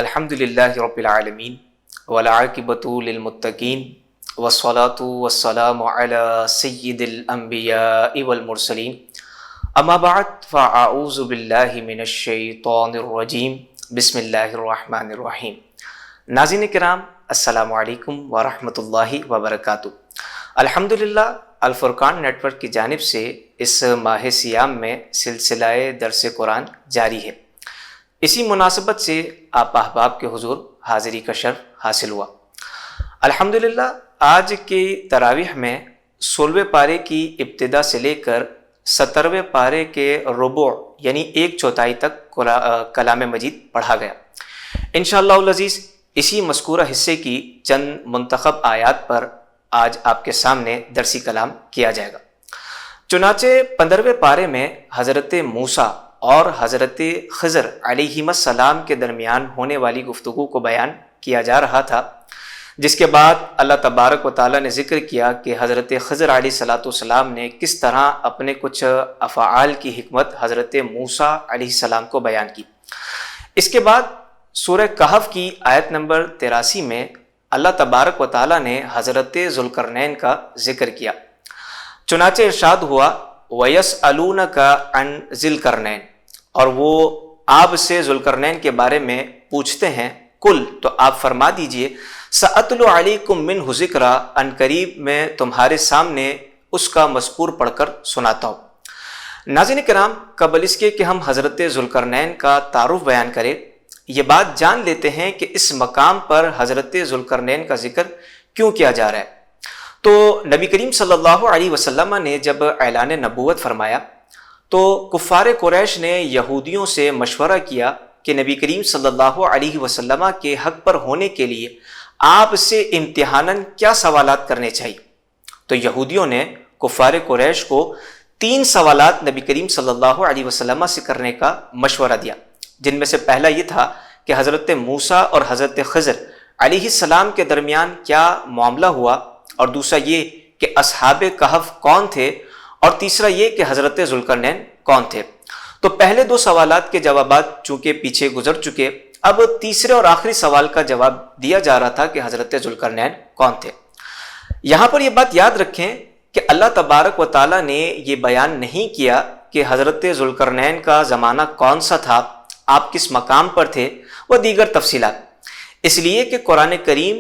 الحمدللہ رب العالمین والعاقبۃ للمتقین والصلاۃ والسلام علی سید الانبیاء والمرسلین اما بعد فاعوذ باللہ من الشیطان الرجیم بسم اللہ الرحمن الرحیم۔ ناظرین کرام، السلام علیکم ورحمۃ اللہ وبرکاتہ۔ الحمدللہ الفرقان نیٹ ورک کی جانب سے اس ماہ سیام میں سلسلہ درس قرآن جاری ہے۔ اسی مناسبت سے آپ احباب کے حضور حاضری کا شرف حاصل ہوا۔ الحمدللہ آج کی تراویح میں 16ویں پارے کی ابتدا سے لے کر 17ویں پارے کے ربع یعنی 1/4 تک کلام مجید پڑھا گیا۔ انشاءاللہ العزیز اسی مذکورہ حصے کی چند منتخب آیات پر آج آپ کے سامنے درسی کلام کیا جائے گا۔ چنانچہ 15ویں پارے میں حضرت موسیٰ اور حضرت خضر علیہم السلام کے درمیان ہونے والی گفتگو کو بیان کیا جا رہا تھا، جس کے بعد اللہ تبارک و تعالیٰ نے ذکر کیا کہ حضرت خضر علیہ السلام نے کس طرح اپنے کچھ افعال کی حکمت حضرت موسیٰ علیہ السلام کو بیان کی۔ اس کے بعد سورہ کہف کی آیت نمبر 83 میں اللہ تبارک و تعالیٰ نے حضرت ذوالقرنین کا ذکر کیا۔ چنانچہ ارشاد ہوا وَيَسْأَلُونَكَ عَنْ ذِي الْقَرْنَيْنِ، اور وہ آپ سے ذوالقرنین کے بارے میں پوچھتے ہیں، کل تو آپ فرما دیجئے سَأَتْلُو عَلَيْكُم مِّنْهُ ذِكْرًا، ان قریب میں تمہارے سامنے اس کا مذکور پڑھ کر سناتا ہوں۔ ناظرین کرام، قبل اس کے کہ ہم حضرت ذوالقرنین کا تعارف بیان کریں، یہ بات جان لیتے ہیں کہ اس مقام پر حضرت ذوالقرنین کا ذکر کیوں کیا جا رہا ہے۔ تو نبی کریم صلی اللہ علیہ وسلم نے جب اعلان نبوت فرمایا تو کفار قریش نے یہودیوں سے مشورہ کیا کہ نبی کریم صلی اللہ علیہ وسلم کے حق پر ہونے کے لیے آپ سے امتحاناً کیا سوالات کرنے چاہیے۔ تو یہودیوں نے کفار قریش کو 3 سوالات نبی کریم صلی اللہ علیہ وسلم سے کرنے کا مشورہ دیا، جن میں سے پہلا یہ تھا کہ حضرت موسیٰ اور حضرت خضر علیہ السلام کے درمیان کیا معاملہ ہوا، اور دوسرا یہ کہ اصحاب کہف کون تھے، اور تیسرا یہ کہ حضرت ذوالقرنین کون تھے۔ تو پہلے 2 سوالات کے جوابات چونکہ پیچھے گزر چکے، اب تیسرے اور آخری سوال کا جواب دیا جا رہا تھا کہ حضرت ذوالقرنین کون تھے۔ یہاں پر یہ بات یاد رکھیں کہ اللہ تبارک و تعالیٰ نے یہ بیان نہیں کیا کہ حضرت ذوالقرنین کا زمانہ کون سا تھا، آپ کس مقام پر تھے، وہ دیگر تفصیلات، اس لیے کہ قرآن کریم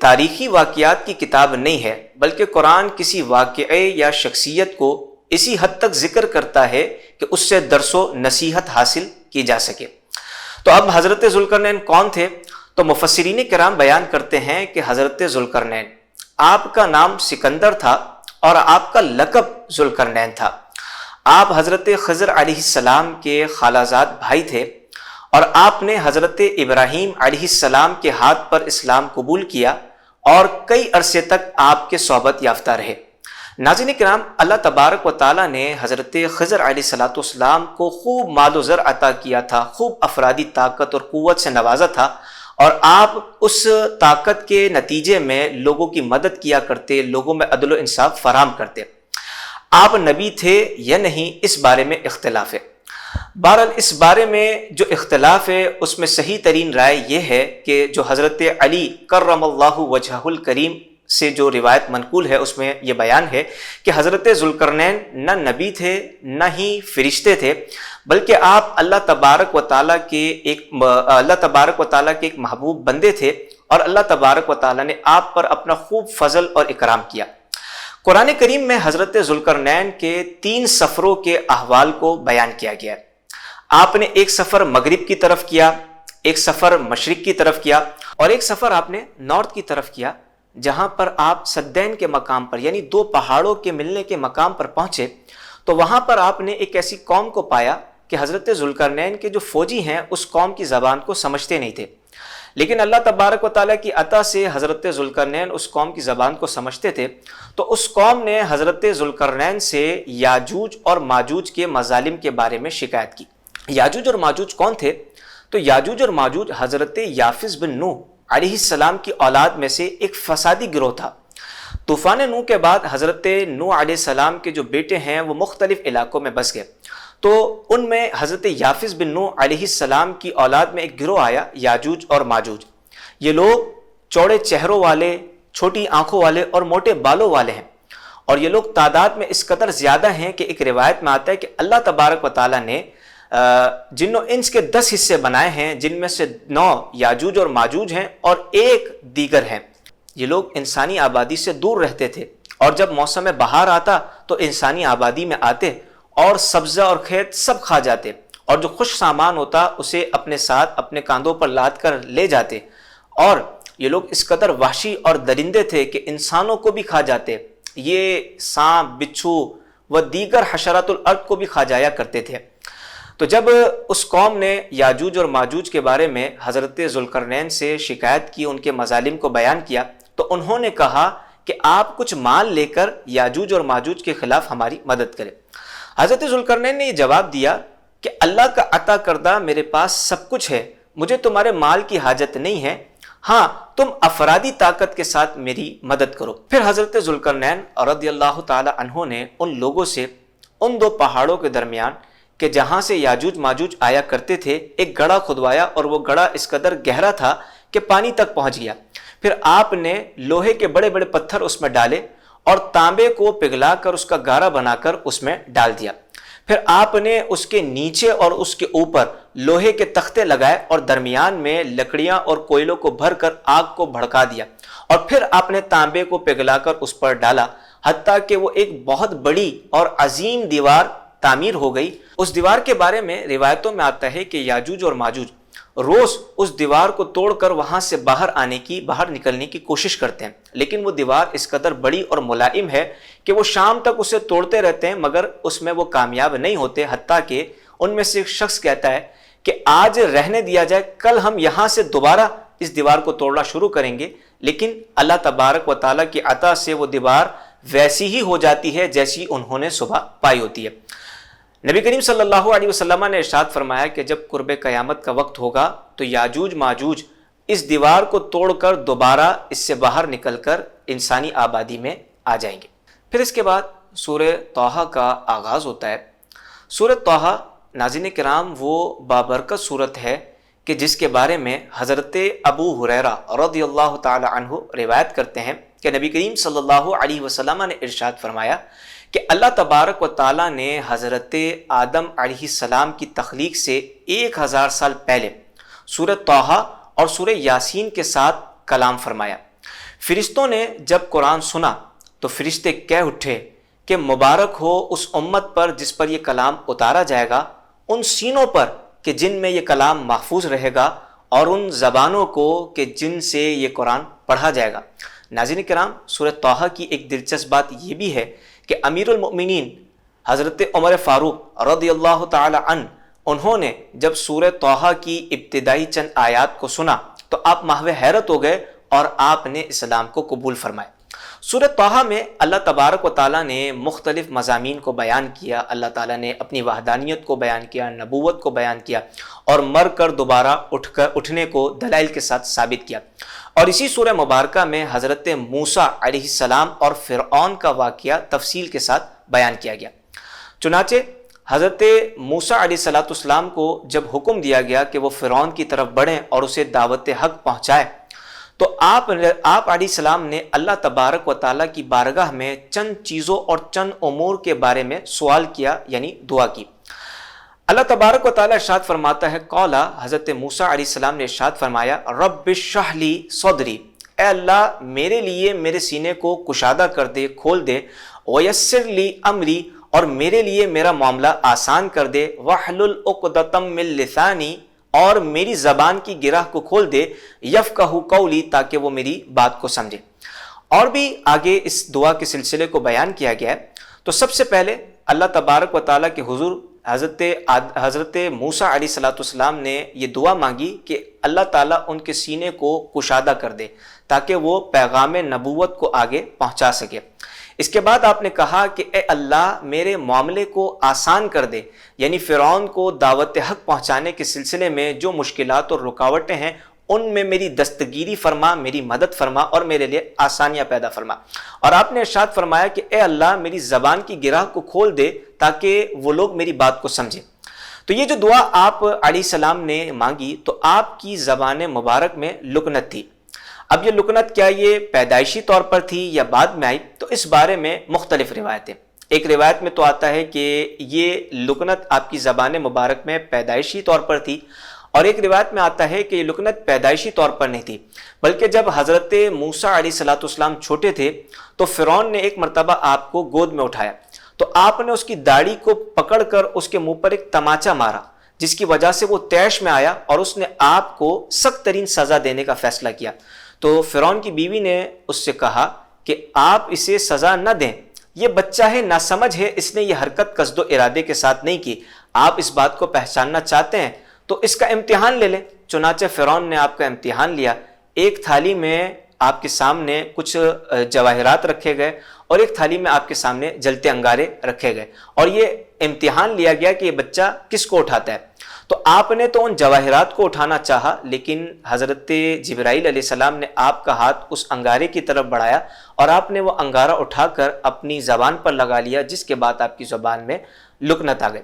تاریخی واقعات کی کتاب نہیں ہے، بلکہ قرآن کسی واقعے یا شخصیت کو اسی حد تک ذکر کرتا ہے کہ اس سے درس و نصیحت حاصل کی جا سکے۔ تو اب حضرت ذوالقرنین کون تھے؟ تو مفسرین کرام بیان کرتے ہیں کہ حضرت ذوالقرنین آپ کا نام سکندر تھا اور آپ کا لقب ذوالقرنین تھا۔ آپ حضرت خضر علیہ السلام کے خالازاد بھائی تھے، اور آپ نے حضرت ابراہیم علیہ السلام کے ہاتھ پر اسلام قبول کیا اور کئی عرصے تک آپ کے صحبت یافتہ رہے۔ ناظرین کرام، اللہ تبارک و تعالیٰ نے حضرت خضر علیہ السلام کو خوب مال و زر عطا کیا تھا، خوب افرادی طاقت اور قوت سے نوازا تھا، اور آپ اس طاقت کے نتیجے میں لوگوں کی مدد کیا کرتے، لوگوں میں عدل و انصاف فراہم کرتے۔ آپ نبی تھے یا نہیں، اس بارے میں اختلاف ہے۔ بہرحال اس بارے میں جو اختلاف ہے اس میں صحیح ترین رائے یہ ہے کہ جو حضرت علی کرم اللہ وجہہ الکریم سے جو روایت منقول ہے اس میں یہ بیان ہے کہ حضرت ذوالقرنین نہ نبی تھے نہ ہی فرشتے تھے، بلکہ آپ اللہ تبارک و تعالیٰ کے ایک محبوب بندے تھے، اور اللہ تبارک و تعالیٰ نے آپ پر اپنا خوب فضل اور اکرام کیا۔ قرآن کریم میں حضرت ذوالقرنین کے 3 سفروں کے احوال کو بیان کیا گیا ہے۔ آپ نے ایک سفر مغرب کی طرف کیا، ایک سفر مشرق کی طرف کیا، اور ایک سفر آپ نے نارتھ کی طرف کیا، جہاں پر آپ سدین کے مقام پر یعنی 2 پہاڑوں کے ملنے کے مقام پر پہنچے، تو وہاں پر آپ نے ایک ایسی قوم کو پایا کہ حضرت ذوالقرنین کے جو فوجی ہیں اس قوم کی زبان کو سمجھتے نہیں تھے، لیکن اللہ تبارک و تعالیٰ کی عطا سے حضرت ذوالقرنین اس قوم کی زبان کو سمجھتے تھے۔ تو اس قوم نے حضرت ذوالقرنین سے یاجوج اور ماجوج کے مظالم کے بارے میں شکایت کی۔ یاجوج اور ماجوج کون تھے؟ تو یاجوج اور ماجوج حضرت یافس بن نوح علیہ السلام کی اولاد میں سے ایک فسادی گروہ تھا۔ طوفان نوح کے بعد حضرت نوح علیہ السلام کے جو بیٹے ہیں وہ مختلف علاقوں میں بس گئے، تو ان میں حضرت یافس بن نوح علیہ السلام کی اولاد میں ایک گروہ آیا، یاجوج اور ماجوج۔ یہ لوگ چوڑے چہروں والے، چھوٹی آنکھوں والے اور موٹے بالوں والے ہیں، اور یہ لوگ تعداد میں اس قدر زیادہ ہیں کہ ایک روایت میں آتا ہے کہ اللہ تبارک و تعالیٰ نے جن و انس کے 10 حصے بنائے ہیں، جن میں سے 9 یاجوج اور ماجوج ہیں اور ایک دیگر ہیں۔ یہ لوگ انسانی آبادی سے دور رہتے تھے، اور جب موسم بہار آتا تو انسانی آبادی میں آتے اور سبزہ اور کھیت سب کھا جاتے، اور جو خشک سامان ہوتا اسے اپنے ساتھ اپنے کاندھوں پر لاد کر لے جاتے، اور یہ لوگ اس قدر وحشی اور درندے تھے کہ انسانوں کو بھی کھا جاتے۔ یہ سانپ، بچھو و دیگر حشرات الارض کو بھی کھا جایا کرتے تھے۔ تو جب اس قوم نے یاجوج اور ماجوج کے بارے میں حضرت ذوالقرنین سے شکایت کی، ان کے مظالم کو بیان کیا، تو انہوں نے کہا کہ آپ کچھ مال لے کر یاجوج اور ماجوج کے خلاف ہماری مدد کریں۔ حضرت ذوالقرنین نے یہ جواب دیا کہ اللہ کا عطا کردہ میرے پاس سب کچھ ہے، مجھے تمہارے مال کی حاجت نہیں ہے، ہاں تم افرادی طاقت کے ساتھ میری مدد کرو۔ پھر حضرت ذوالقرنین رضی اللہ تعالی عنہ نے ان لوگوں سے ان 2 پہاڑوں کے درمیان کہ جہاں سے یاجوج ماجوج آیا کرتے تھے ایک گڑھا کھدوایا، اور وہ گڑھا اس قدر گہرا تھا کہ پانی تک پہنچ گیا۔ پھر آپ نے لوہے کے بڑے بڑے پتھر اس میں ڈالے اور تانبے کو پگھلا کر اس کا گارا بنا کر اس میں ڈال دیا۔ پھر آپ نے اس کے نیچے اور اس کے اوپر لوہے کے تختے لگائے اور درمیان میں لکڑیاں اور کوئلوں کو بھر کر آگ کو بھڑکا دیا، اور پھر آپ نے تانبے کو پگھلا کر اس پر ڈالا، حتیٰ کہ وہ ایک بہت بڑی اور عظیم دیوار تعمیر ہو گئی۔ اس دیوار کے بارے میں روایتوں میں آتا ہے کہ یاجوج اور ماجوج روز اس دیوار کو توڑ کر وہاں سے باہر نکلنے کی کوشش کرتے ہیں، لیکن وہ دیوار اس قدر بڑی اور ملائم ہے کہ وہ شام تک اسے توڑتے رہتے ہیں مگر اس میں وہ کامیاب نہیں ہوتے، حتیٰ کہ ان میں سے ایک شخص کہتا ہے کہ آج رہنے دیا جائے، کل ہم یہاں سے دوبارہ اس دیوار کو توڑنا شروع کریں گے، لیکن اللہ تبارک و تعالیٰ کی عطا سے وہ دیوار ویسی ہی ہو جاتی ہے جیسی انہوں نے صبح پائی ہوتی ہے۔ نبی کریم صلی اللہ علیہ وسلم نے ارشاد فرمایا کہ جب قرب قیامت کا وقت ہوگا تو یاجوج ماجوج اس دیوار کو توڑ کر دوبارہ اس سے باہر نکل کر انسانی آبادی میں آ جائیں گے۔ پھر اس کے بعد سورہ طٰہٰ کا آغاز ہوتا ہے۔ سورہ طٰہٰ ناظرین کرام وہ بابرکت سورت ہے کہ جس کے بارے میں حضرت ابو ہریرہ رضی اللہ تعالی عنہ روایت کرتے ہیں کہ نبی کریم صلی اللہ علیہ وسلم نے ارشاد فرمایا کہ اللہ تبارک و تعالیٰ نے حضرت آدم علیہ السلام کی تخلیق سے 1000 سال پہلے سورہ طٰہٰ اور سورہ یاسین کے ساتھ کلام فرمایا۔ فرشتوں نے جب قرآن سنا تو فرشتے کہہ اٹھے کہ مبارک ہو اس امت پر جس پر یہ کلام اتارا جائے گا، ان سینوں پر کہ جن میں یہ کلام محفوظ رہے گا، اور ان زبانوں کو کہ جن سے یہ قرآن پڑھا جائے گا۔ ناظرین کرام، سورہ طٰہٰ کی ایک دلچسپ بات یہ بھی ہے کہ امیر المؤمنین حضرت عمر فاروق رضی اللہ تعالی عنہ انہوں نے جب سورہ طٰہٰ کی ابتدائی چند آیات کو سنا تو آپ محو حیرت ہو گئے اور آپ نے اسلام کو قبول فرمایا۔ سورہ طٰہٰ میں اللہ تبارک و تعالیٰ نے مختلف مضامین کو بیان کیا، اللہ تعالیٰ نے اپنی وحدانیت کو بیان کیا، نبوت کو بیان کیا، اور مر کر دوبارہ اٹھنے کو دلائل کے ساتھ ثابت کیا۔ اور اسی سورہ مبارکہ میں حضرت موسیٰ علیہ السلام اور فرعون کا واقعہ تفصیل کے ساتھ بیان کیا گیا۔ چنانچہ حضرت موسیٰ علیہ السلام کو جب حکم دیا گیا کہ وہ فرعون کی طرف بڑھیں اور اسے دعوت حق پہنچائے، تو آپ علیہ السلام نے اللہ تبارک و تعالیٰ کی بارگاہ میں چند چیزوں اور چند امور کے بارے میں سوال کیا، یعنی دعا کی۔ اللہ تبارک و تعالیٰ ارشاد فرماتا ہے، قولا، حضرت موسیٰ علیہ السلام نے ارشاد فرمایا، رب اشرح لی صدری، اے اللہ میرے لیے میرے سینے کو کشادہ کر دے، کھول دے، ویسر لی امری، اور میرے لیے میرا معاملہ آسان کر دے، واحلل عقدۃ من لسانی، اور میری زبان کی گرہ کو کھول دے، یفقہوا قولی، تاکہ وہ میری بات کو سمجھے۔ اور بھی آگے اس دعا کے سلسلے کو بیان کیا گیا ہے۔ تو سب سے پہلے اللہ تبارک و تعالیٰ کے حضور حضرت موسیٰ علیہ السلام نے یہ دعا مانگی کہ اللہ تعالیٰ ان کے سینے کو کشادہ کر دے تاکہ وہ پیغام نبوت کو آگے پہنچا سکے۔ اس کے بعد آپ نے کہا کہ اے اللہ میرے معاملے کو آسان کر دے، یعنی فرعون کو دعوت حق پہنچانے کے سلسلے میں جو مشکلات اور رکاوٹیں ہیں ان میں میری دستگیری فرما، میری مدد فرما اور میرے لیے آسانیاں پیدا فرما۔ اور آپ نے ارشاد فرمایا کہ اے اللہ میری زبان کی گرہ کو کھول دے تاکہ وہ لوگ میری بات کو سمجھیں۔ تو یہ جو دعا آپ علیہ السلام نے مانگی تو آپ کی زبان مبارک میں لکنت تھی۔ اب یہ لکنت کیا یہ پیدائشی طور پر تھی یا بعد میں آئی، تو اس بارے میں مختلف روایتیں۔ ایک روایت میں تو آتا ہے کہ یہ لکنت آپ کی زبان مبارک میں پیدائشی طور پر تھی، اور ایک روایت میں آتا ہے کہ یہ لکنت پیدائشی طور پر نہیں تھی، بلکہ جب حضرت موسیٰ علیہ السلام چھوٹے تھے تو فرعون نے ایک مرتبہ آپ کو گود میں اٹھایا، تو آپ نے اس کی داڑھی کو پکڑ کر اس کے منہ پر ایک تماچا مارا، جس کی وجہ سے وہ طیش میں آیا اور اس نے آپ کو سخت ترین سزا دینے کا فیصلہ کیا۔ تو فرعون کی بیوی نے اس سے کہا کہ آپ اسے سزا نہ دیں، یہ بچہ ہے، ناسمجھ ہے، اس نے یہ حرکت قصد و ارادے کے ساتھ نہیں کی، آپ اس بات کو پہچاننا چاہتے ہیں تو اس کا امتحان لے لیں۔ چنانچہ فرعون نے آپ کا امتحان لیا، ایک تھالی میں آپ کے سامنے کچھ جواہرات رکھے گئے اور ایک تھالی میں آپ کے سامنے جلتے انگارے رکھے گئے، اور یہ امتحان لیا گیا کہ یہ بچہ کس کو اٹھاتا ہے۔ تو آپ نے تو ان جواہرات کو اٹھانا چاہا، لیکن حضرت جبرائیل علیہ السلام نے آپ کا ہاتھ اس انگارے کی طرف بڑھایا اور آپ نے وہ انگارہ اٹھا کر اپنی زبان پر لگا لیا، جس کے بعد آپ کی زبان میں لکنت آ گئی۔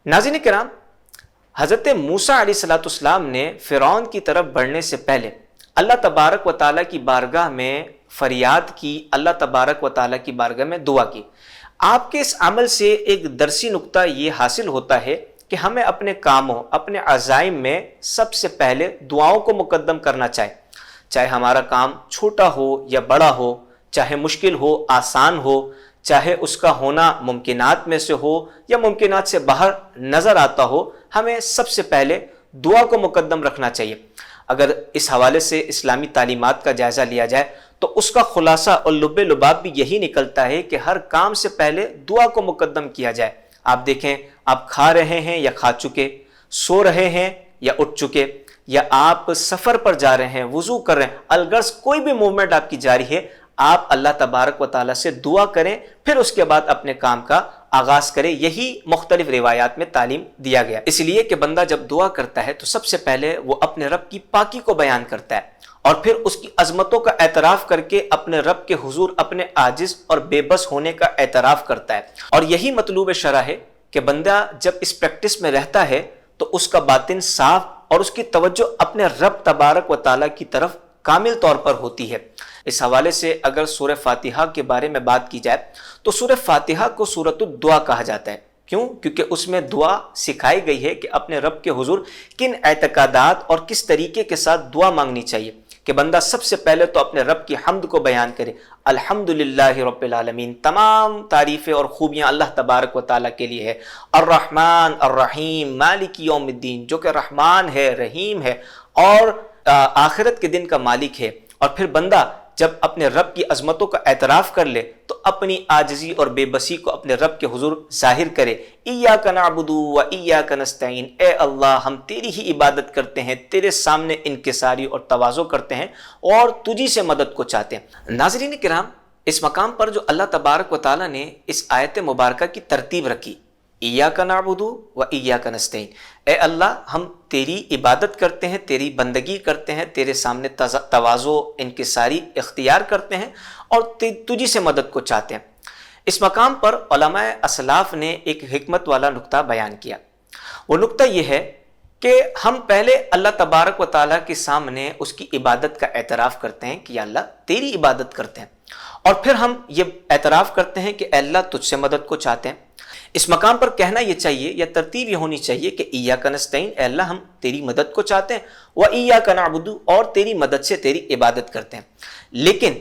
ناظرین کرام، حضرت موسیٰ علیہ السلام نے فرعون کی طرف بڑھنے سے پہلے اللہ تبارک و تعالیٰ کی بارگاہ میں فریاد کی، اللہ تبارک و تعالیٰ کی بارگاہ میں دعا کی۔ آپ کے اس عمل سے ایک درسی نقطہ یہ حاصل ہوتا ہے کہ ہمیں اپنے کاموں، اپنے عزائم میں سب سے پہلے دعاؤں کو مقدم کرنا چاہے ہمارا کام چھوٹا ہو یا بڑا ہو، چاہے مشکل ہو آسان ہو، چاہے اس کا ہونا ممکنات میں سے ہو یا ممکنات سے باہر نظر آتا ہو، ہمیں سب سے پہلے دعا کو مقدم رکھنا چاہیے۔ اگر اس حوالے سے اسلامی تعلیمات کا جائزہ لیا جائے تو اس کا خلاصہ اور لب لباب بھی یہی نکلتا ہے کہ ہر کام سے پہلے دعا کو مقدم کیا جائے۔ آپ دیکھیں، آپ کھا رہے ہیں یا کھا چکے، سو رہے ہیں یا اٹھ چکے، یا آپ سفر پر جا رہے ہیں، وضو کر رہے ہیں، الغرض کوئی بھی موومنٹ آپ کی جاری ہے، آپ اللہ تبارک و تعالیٰ سے دعا کریں، پھر اس کے بعد اپنے کام کا آغاز کریں۔ یہی مختلف روایات میں تعلیم دیا گیا، اس لیے کہ بندہ جب دعا کرتا ہے تو سب سے پہلے وہ اپنے رب کی پاکی کو بیان کرتا ہے اور پھر اس کی عظمتوں کا اعتراف کر کے اپنے رب کے حضور اپنے عاجز اور بے بس ہونے کا اعتراف کرتا ہے۔ اور یہی مطلوب شرع ہے کہ بندہ جب اس پریکٹس میں رہتا ہے تو اس کا باطن صاف اور اس کی توجہ اپنے رب تبارک و تعالیٰ کی طرف کامل طور پر ہوتی ہے۔ اس حوالے سے اگر سورہ فاتحہ کے بارے میں بات کی جائے تو سورہ فاتحہ کو سورۃ الدعا کہا جاتا ہے۔ کیوں؟ کیونکہ اس میں دعا سکھائی گئی ہے کہ اپنے رب کے حضور کن اعتقادات اور کس طریقے کے ساتھ دعا مانگنی چاہیے، کہ بندہ سب سے پہلے تو اپنے رب کی حمد کو بیان کرے، الحمدللہ رب العالمین، تمام تعریفیں اور خوبیاں اللہ تبارک و تعالیٰ کے لیے ہے، الرحمن الرحیم مالک یوم الدین، جو کہ رحمان ہے، رحیم ہے اور آخرت کے دن کا مالک ہے۔ اور پھر بندہ جب اپنے رب کی عظمتوں کا اعتراف کر لے تو اپنی عاجزی اور بے بسی کو اپنے رب کے حضور ظاہر کرے، ایاک نعبد و ایاک نستعین، اے اللہ ہم تیری ہی عبادت کرتے ہیں، تیرے سامنے انکساری اور تواضع کرتے ہیں اور تجھی سے مدد کو چاہتے ہیں۔ ناظرین کرام، اس مقام پر جو اللہ تبارک و تعالیٰ نے اس آیت مبارکہ کی ترتیب رکھی، ایاک نعبد و ایاک نستعین، اے اللہ ہم تیری عبادت کرتے ہیں، تیری بندگی کرتے ہیں، تیرے سامنے تواضع انکساری اختیار کرتے ہیں اور تجھی سے مدد کو چاہتے ہیں۔ اس مقام پر علماء اسلاف نے ایک حکمت والا نقطہ بیان کیا۔ وہ نقطہ یہ ہے کہ ہم پہلے اللہ تبارک و تعالیٰ کے سامنے اس کی عبادت کا اعتراف کرتے ہیں کہ یا اللہ تیری عبادت کرتے ہیں، اور پھر ہم یہ اعتراف کرتے ہیں کہ اے اللہ تجھ سے مدد کو چاہتے ہیں۔ اس مقام پر کہنا یہ چاہیے یا ترتیب یہ ہونی چاہیے کہ ایاک نستعین، اے اللہ ہم تیری مدد کو چاہتے ہیں، و ایاک نعبد، اور تیری مدد سے تیری عبادت کرتے ہیں۔ لیکن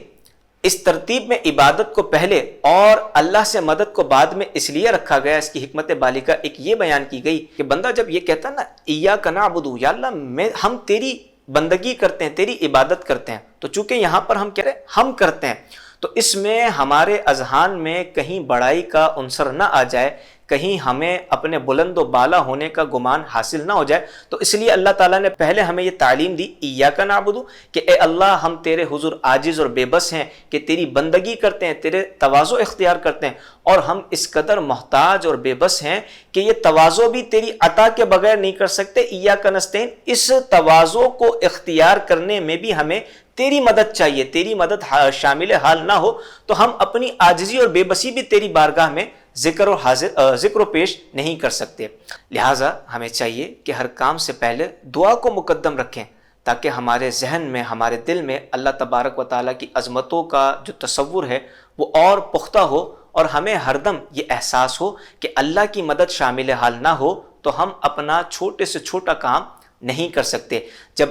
اس ترتیب میں عبادت کو پہلے اور اللہ سے مدد کو بعد میں اس لیے رکھا گیا، اس کی حکمت بالغہ ایک یہ بیان کی گئی کہ بندہ جب یہ کہتا ہے نا ایاک نعبد، یا اللہ ہم تیری بندگی کرتے ہیں، تیری عبادت کرتے ہیں، تو چونکہ یہاں پر ہم کہہ رہے ہیں ہم کرتے ہیں، تو اس میں ہمارے اذہان میں کہیں بڑائی کا عنصر نہ آ جائے کہیں ہمیں اپنے بلند و بالا ہونے کا گمان حاصل نہ ہو جائے، تو اس لیے اللہ تعالیٰ نے پہلے ہمیں یہ تعلیم دی ایاک نعبد، کہ اے اللہ ہم تیرے حضور عاجز اور بے بس ہیں کہ تیری بندگی کرتے ہیں، تیرے تواضع اختیار کرتے ہیں، اور ہم اس قدر محتاج اور بے بس ہیں کہ یہ تواضع بھی تیری عطا کے بغیر نہیں کر سکتے۔ ایاک نستعین، اس تواضع کو اختیار کرنے میں بھی ہمیں تیری مدد چاہیے، تیری مدد شامل حال نہ ہو تو ہم اپنی عاجزی اور بے بسی بھی تیری بارگاہ میں ذکر و پیش نہیں کر سکتے۔ لہٰذا ہمیں چاہیے کہ ہر کام سے پہلے دعا کو مقدم رکھیں، تاکہ ہمارے ذہن میں، ہمارے دل میں اللہ تبارک و تعالیٰ کی عظمتوں کا جو تصور ہے وہ اور پختہ ہو، اور ہمیں ہر دم یہ احساس ہو کہ اللہ کی مدد شامل حال نہ ہو تو ہم اپنا چھوٹے سے چھوٹا کام نہیں کر سکتے۔ جب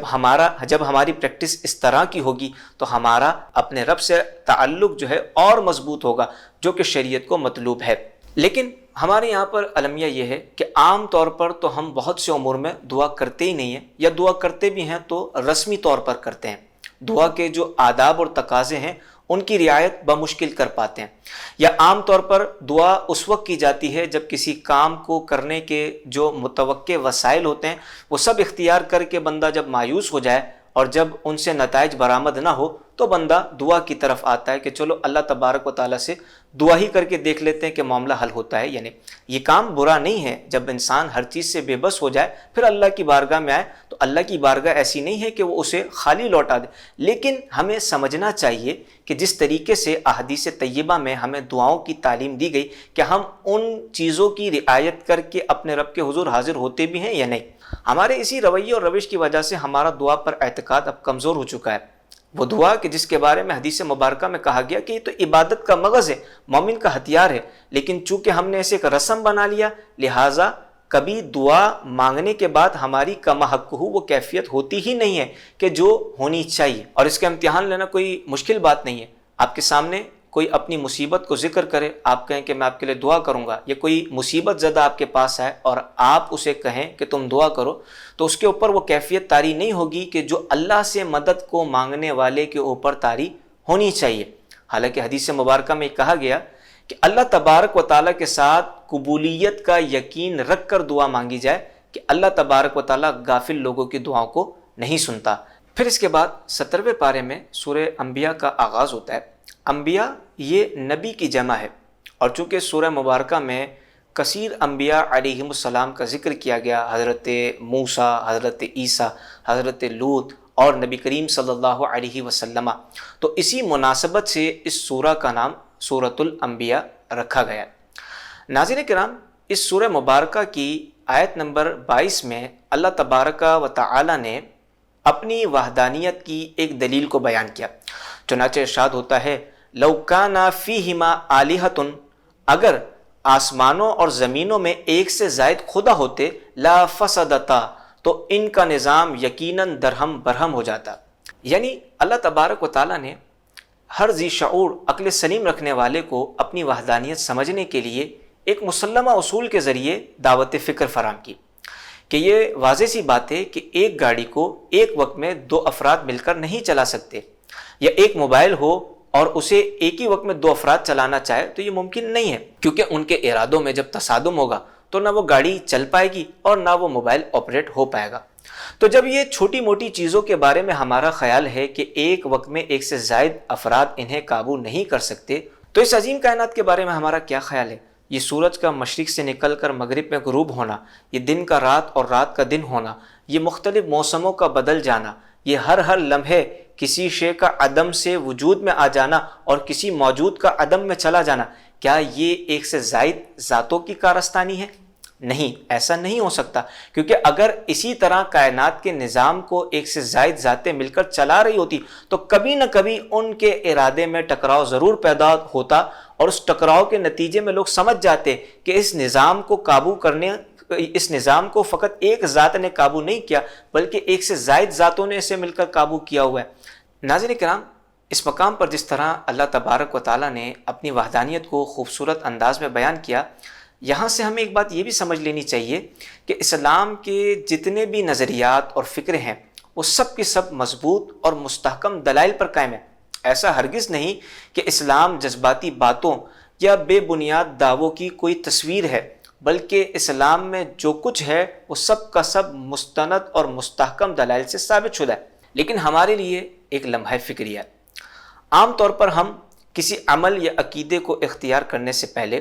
ہماری پریکٹس اس طرح کی ہوگی تو ہمارا اپنے رب سے تعلق جو ہے اور مضبوط ہوگا، جو کہ شریعت کو مطلوب ہے۔ لیکن ہمارے یہاں پر المیہ یہ ہے کہ عام طور پر تو ہم بہت سے امور میں دعا کرتے ہی نہیں ہیں، یا دعا کرتے بھی ہیں تو رسمی طور پر کرتے ہیں۔ دعا کے جو آداب اور تقاضے ہیں ان کی رعایت بمشکل کر پاتے ہیں، یا عام طور پر دعا اس وقت کی جاتی ہے جب کسی کام کو کرنے کے جو متوقع وسائل ہوتے ہیں وہ سب اختیار کر کے بندہ جب مایوس ہو جائے اور جب ان سے نتائج برآمد نہ ہو تو بندہ دعا کی طرف آتا ہے کہ چلو اللہ تبارک و تعالیٰ سے دعا ہی کر کے دیکھ لیتے ہیں کہ معاملہ حل ہوتا ہے یا نہیں۔ یہ کام برا نہیں ہے، جب انسان ہر چیز سے بے بس ہو جائے پھر اللہ کی بارگاہ میں آئے تو اللہ کی بارگاہ ایسی نہیں ہے کہ وہ اسے خالی لوٹا دے، لیکن ہمیں سمجھنا چاہیے کہ جس طریقے سے احادیث طیبہ میں ہمیں دعاؤں کی تعلیم دی گئی کہ ہم ان چیزوں کی رعایت کر کے اپنے رب کے حضور حاضر ہوتے بھی ہیں یا نہیں۔ ہمارے اسی رویے اور روش کی وجہ سے ہمارا دعا پر اعتقاد اب کمزور ہو چکا ہے۔ وہ دعا کہ جس کے بارے میں حدیث مبارکہ میں کہا گیا کہ یہ تو عبادت کا مغز ہے، مومن کا ہتھیار ہے، لیکن چونکہ ہم نے اسے ایک رسم بنا لیا لہٰذا کبھی دعا مانگنے کے بعد ہماری کما حق وہ کیفیت ہوتی ہی نہیں ہے کہ جو ہونی چاہیے۔ اور اس کا امتحان لینا کوئی مشکل بات نہیں ہے۔ آپ کے سامنے کوئی اپنی مصیبت کو ذکر کرے، آپ کہیں کہ میں آپ کے لیے دعا کروں گا، یا کوئی مصیبت زدہ آپ کے پاس آئے اور آپ اسے کہیں کہ تم دعا کرو، تو اس کے اوپر وہ کیفیت طاری نہیں ہوگی کہ جو اللہ سے مدد کو مانگنے والے کے اوپر طاری ہونی چاہیے۔ حالانکہ حدیث مبارکہ میں کہا گیا کہ اللہ تبارک و تعالیٰ کے ساتھ قبولیت کا یقین رکھ کر دعا مانگی جائے کہ اللہ تبارک و تعالیٰ غافل لوگوں کی دعاؤں کو نہیں سنتا۔ پھر اس کے بعد 17ویں پارے میں سورہ انبیاء کا آغاز ہوتا ہے۔ انبیاء یہ نبی کی جمع ہے، اور چونکہ سورہ مبارکہ میں کثیر انبیاء علیہم السلام کا ذکر کیا گیا، حضرت موسیٰ، حضرت عیسیٰ، حضرت لوط اور نبی کریم صلی اللہ علیہ وسلم، تو اسی مناسبت سے اس سورہ کا نام سورۃ الانبیاء رکھا گیا۔ ناظرین کرام، اس سورہ مبارکہ کی آیت نمبر 22 میں اللہ تبارک و تعالی نے اپنی وحدانیت کی ایک دلیل کو بیان کیا۔ چنانچہ ارشاد ہوتا ہے لو کان فیہما آلہۃ، اگر آسمانوں اور زمینوں میں ایک سے زائد خدا ہوتے، لا فسدتا، تو ان کا نظام یقیناً درہم برہم ہو جاتا۔ یعنی اللہ تبارک و تعالیٰ نے ہر ذی شعور عقل سلیم رکھنے والے کو اپنی وحدانیت سمجھنے کے لیے ایک مسلمہ اصول کے ذریعے دعوت فکر فراہم کی کہ یہ واضح سی بات ہے کہ ایک گاڑی کو ایک وقت میں 2 افراد مل کر نہیں چلا سکتے، یا ایک موبائل ہو اور اسے ایک ہی وقت میں 2 افراد چلانا چاہے تو یہ ممکن نہیں ہے، کیونکہ ان کے ارادوں میں جب تصادم ہوگا تو نہ وہ گاڑی چل پائے گی اور نہ وہ موبائل آپریٹ ہو پائے گا۔ تو جب یہ چھوٹی موٹی چیزوں کے بارے میں ہمارا خیال ہے کہ ایک وقت میں ایک سے زائد افراد انہیں قابو نہیں کر سکتے، تو اس عظیم کائنات کے بارے میں ہمارا کیا خیال ہے؟ یہ سورج کا مشرق سے نکل کر مغرب میں غروب ہونا، یہ دن کا رات اور رات کا دن ہونا، یہ مختلف موسموں کا بدل جانا، یہ ہر لمحے کسی شے کا عدم سے وجود میں آ جانا اور کسی موجود کا عدم میں چلا جانا، کیا یہ ایک سے زائد ذاتوں کی کارستانی ہے؟ نہیں، ایسا نہیں ہو سکتا، کیونکہ اگر اسی طرح کائنات کے نظام کو ایک سے زائد ذاتیں مل کر چلا رہی ہوتی تو کبھی نہ کبھی ان کے ارادے میں ٹکراؤ ضرور پیدا ہوتا، اور اس ٹکراؤ کے نتیجے میں لوگ سمجھ جاتے کہ اس نظام کو فقط ایک ذات نے قابو نہیں کیا بلکہ ایک سے زائد ذاتوں نے اسے مل کر قابو کیا ہوا ہے۔ ناظرین کرام، اس مقام پر جس طرح اللہ تبارک و تعالیٰ نے اپنی وحدانیت کو خوبصورت انداز میں بیان کیا، یہاں سے ہمیں ایک بات یہ بھی سمجھ لینی چاہیے کہ اسلام کے جتنے بھی نظریات اور فکرے ہیں وہ سب کے سب مضبوط اور مستحکم دلائل پر قائم ہیں۔ ایسا ہرگز نہیں کہ اسلام جذباتی باتوں یا بے بنیاد دعووں کی کوئی تصویر ہے، بلکہ اسلام میں جو کچھ ہے وہ سب کا سب مستند اور مستحکم دلائل سے ثابت شدہ ہے۔ لیکن ہمارے لیے ایک لمحہ فکریہ ہے۔ عام طور پر ہم کسی عمل یا عقیدے کو اختیار کرنے سے پہلے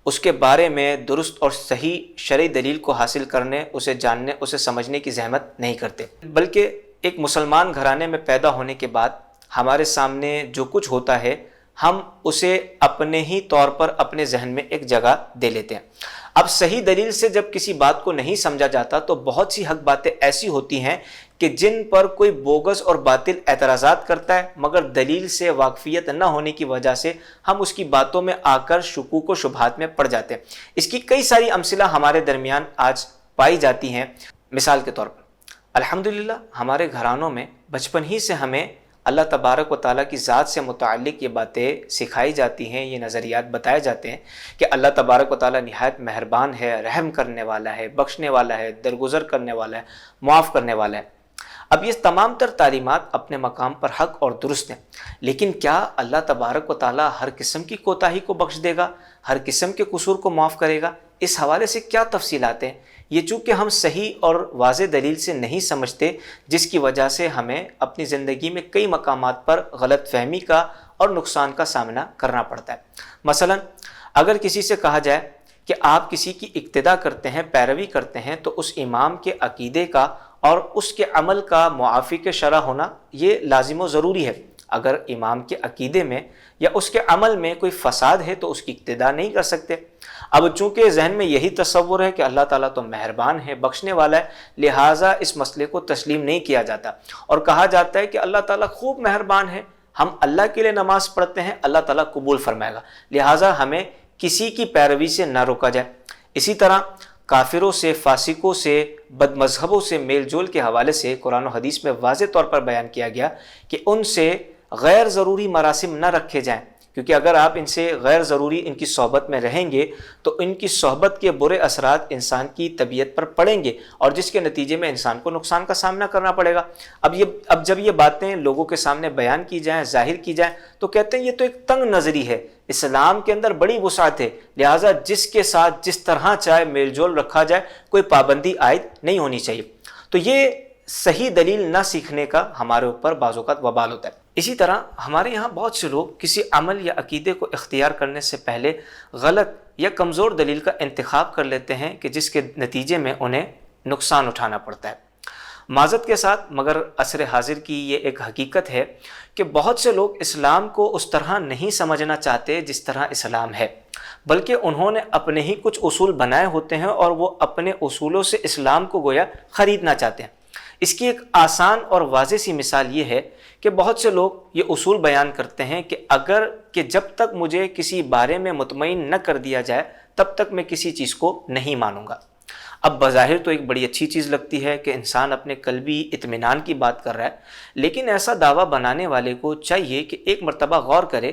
اس کے بارے میں درست اور صحیح شرعی دلیل کو حاصل کرنے، اسے جاننے، اسے سمجھنے کی زحمت نہیں کرتے، بلکہ ایک مسلمان گھرانے میں پیدا ہونے کے بعد ہمارے سامنے جو کچھ ہوتا ہے ہم اسے اپنے ہی طور پر اپنے ذہن میں ایک جگہ دے لیتے ہیں۔ اب صحیح دلیل سے جب کسی بات کو نہیں سمجھا جاتا تو بہت سی حق باتیں ایسی ہوتی ہیں کہ جن پر کوئی بوگس اور باطل اعتراضات کرتا ہے، مگر دلیل سے واقفیت نہ ہونے کی وجہ سے ہم اس کی باتوں میں آ کر شکوک و شبہات میں پڑ جاتے ہیں۔ اس کی کئی ساری امثلہ ہمارے درمیان آج پائی جاتی ہیں۔ مثال کے طور پر الحمدللہ ہمارے گھرانوں میں بچپن ہی سے ہمیں اللہ تبارک و تعالیٰ کی ذات سے متعلق یہ باتیں سکھائی جاتی ہیں، یہ نظریات بتائے جاتے ہیں کہ اللہ تبارک و تعالیٰ نہایت مہربان ہے، رحم کرنے والا ہے، بخشنے والا ہے، درگزر کرنے والا ہے، معاف کرنے والا ہے۔ اب یہ تمام تر تعلیمات اپنے مقام پر حق اور درست ہیں، لیکن کیا اللہ تبارک و تعالیٰ ہر قسم کی کوتاہی کو بخش دے گا، ہر قسم کے قصور کو معاف کرے گا؟ اس حوالے سے کیا تفصیلات ہیں؟ یہ چونکہ ہم صحیح اور واضح دلیل سے نہیں سمجھتے، جس کی وجہ سے ہمیں اپنی زندگی میں کئی مقامات پر غلط فہمی کا اور نقصان کا سامنا کرنا پڑتا ہے۔ مثلا اگر کسی سے کہا جائے کہ آپ کسی کی اقتداء کرتے ہیں، پیروی کرتے ہیں، تو اس امام کے عقیدے کا اور اس کے عمل کا موافق شرع ہونا یہ لازم و ضروری ہے۔ اگر امام کے عقیدے میں یا اس کے عمل میں کوئی فساد ہے تو اس کی اقتداء نہیں کر سکتے۔ اب چونکہ ذہن میں یہی تصور ہے کہ اللہ تعالیٰ تو مہربان ہے، بخشنے والا ہے، لہٰذا اس مسئلے کو تسلیم نہیں کیا جاتا اور کہا جاتا ہے کہ اللہ تعالیٰ خوب مہربان ہے، ہم اللہ کے لیے نماز پڑھتے ہیں، اللہ تعالیٰ قبول فرمائے گا، لہٰذا ہمیں کسی کی پیروی سے نہ روکا جائے۔ اسی طرح کافروں سے، فاسقوں سے، بد مذہبوں سے میل جول کے حوالے سے قرآن و حدیث میں واضح طور پر بیان کیا گیا کہ ان سے غیر ضروری مراسم نہ رکھے جائیں، کیونکہ اگر آپ ان سے غیر ضروری ان کی صحبت میں رہیں گے تو ان کی صحبت کے برے اثرات انسان کی طبیعت پر پڑیں گے اور جس کے نتیجے میں انسان کو نقصان کا سامنا کرنا پڑے گا۔ اب جب یہ باتیں لوگوں کے سامنے بیان کی جائیں، ظاہر کی جائیں، تو کہتے ہیں یہ تو ایک تنگ نظری ہے، اسلام کے اندر بڑی وسعت ہے، لہٰذا جس کے ساتھ جس طرح چاہے میل جول رکھا جائے، کوئی پابندی عائد نہیں ہونی چاہیے۔ تو یہ صحیح دلیل نہ سیکھنے کا ہمارے اوپر بعض اوقات وبال ہوتا ہے۔ اسی طرح ہمارے یہاں بہت سے لوگ کسی عمل یا عقیدے کو اختیار کرنے سے پہلے غلط یا کمزور دلیل کا انتخاب کر لیتے ہیں کہ جس کے نتیجے میں انہیں نقصان اٹھانا پڑتا ہے۔ معذرت کے ساتھ مگر عصر حاضر کی یہ ایک حقیقت ہے کہ بہت سے لوگ اسلام کو اس طرح نہیں سمجھنا چاہتے جس طرح اسلام ہے، بلکہ انہوں نے اپنے ہی کچھ اصول بنائے ہوتے ہیں اور وہ اپنے اصولوں سے اسلام کو گویا خریدنا چاہتے ہیں۔ اس کی ایک آسان اور واضح سی مثال یہ ہے کہ بہت سے لوگ یہ اصول بیان کرتے ہیں کہ جب تک مجھے کسی بارے میں مطمئن نہ کر دیا جائے تب تک میں کسی چیز کو نہیں مانوں گا۔ اب بظاہر تو ایک بڑی اچھی چیز لگتی ہے کہ انسان اپنے قلبی اطمینان کی بات کر رہا ہے، لیکن ایسا دعویٰ بنانے والے کو چاہیے کہ ایک مرتبہ غور کرے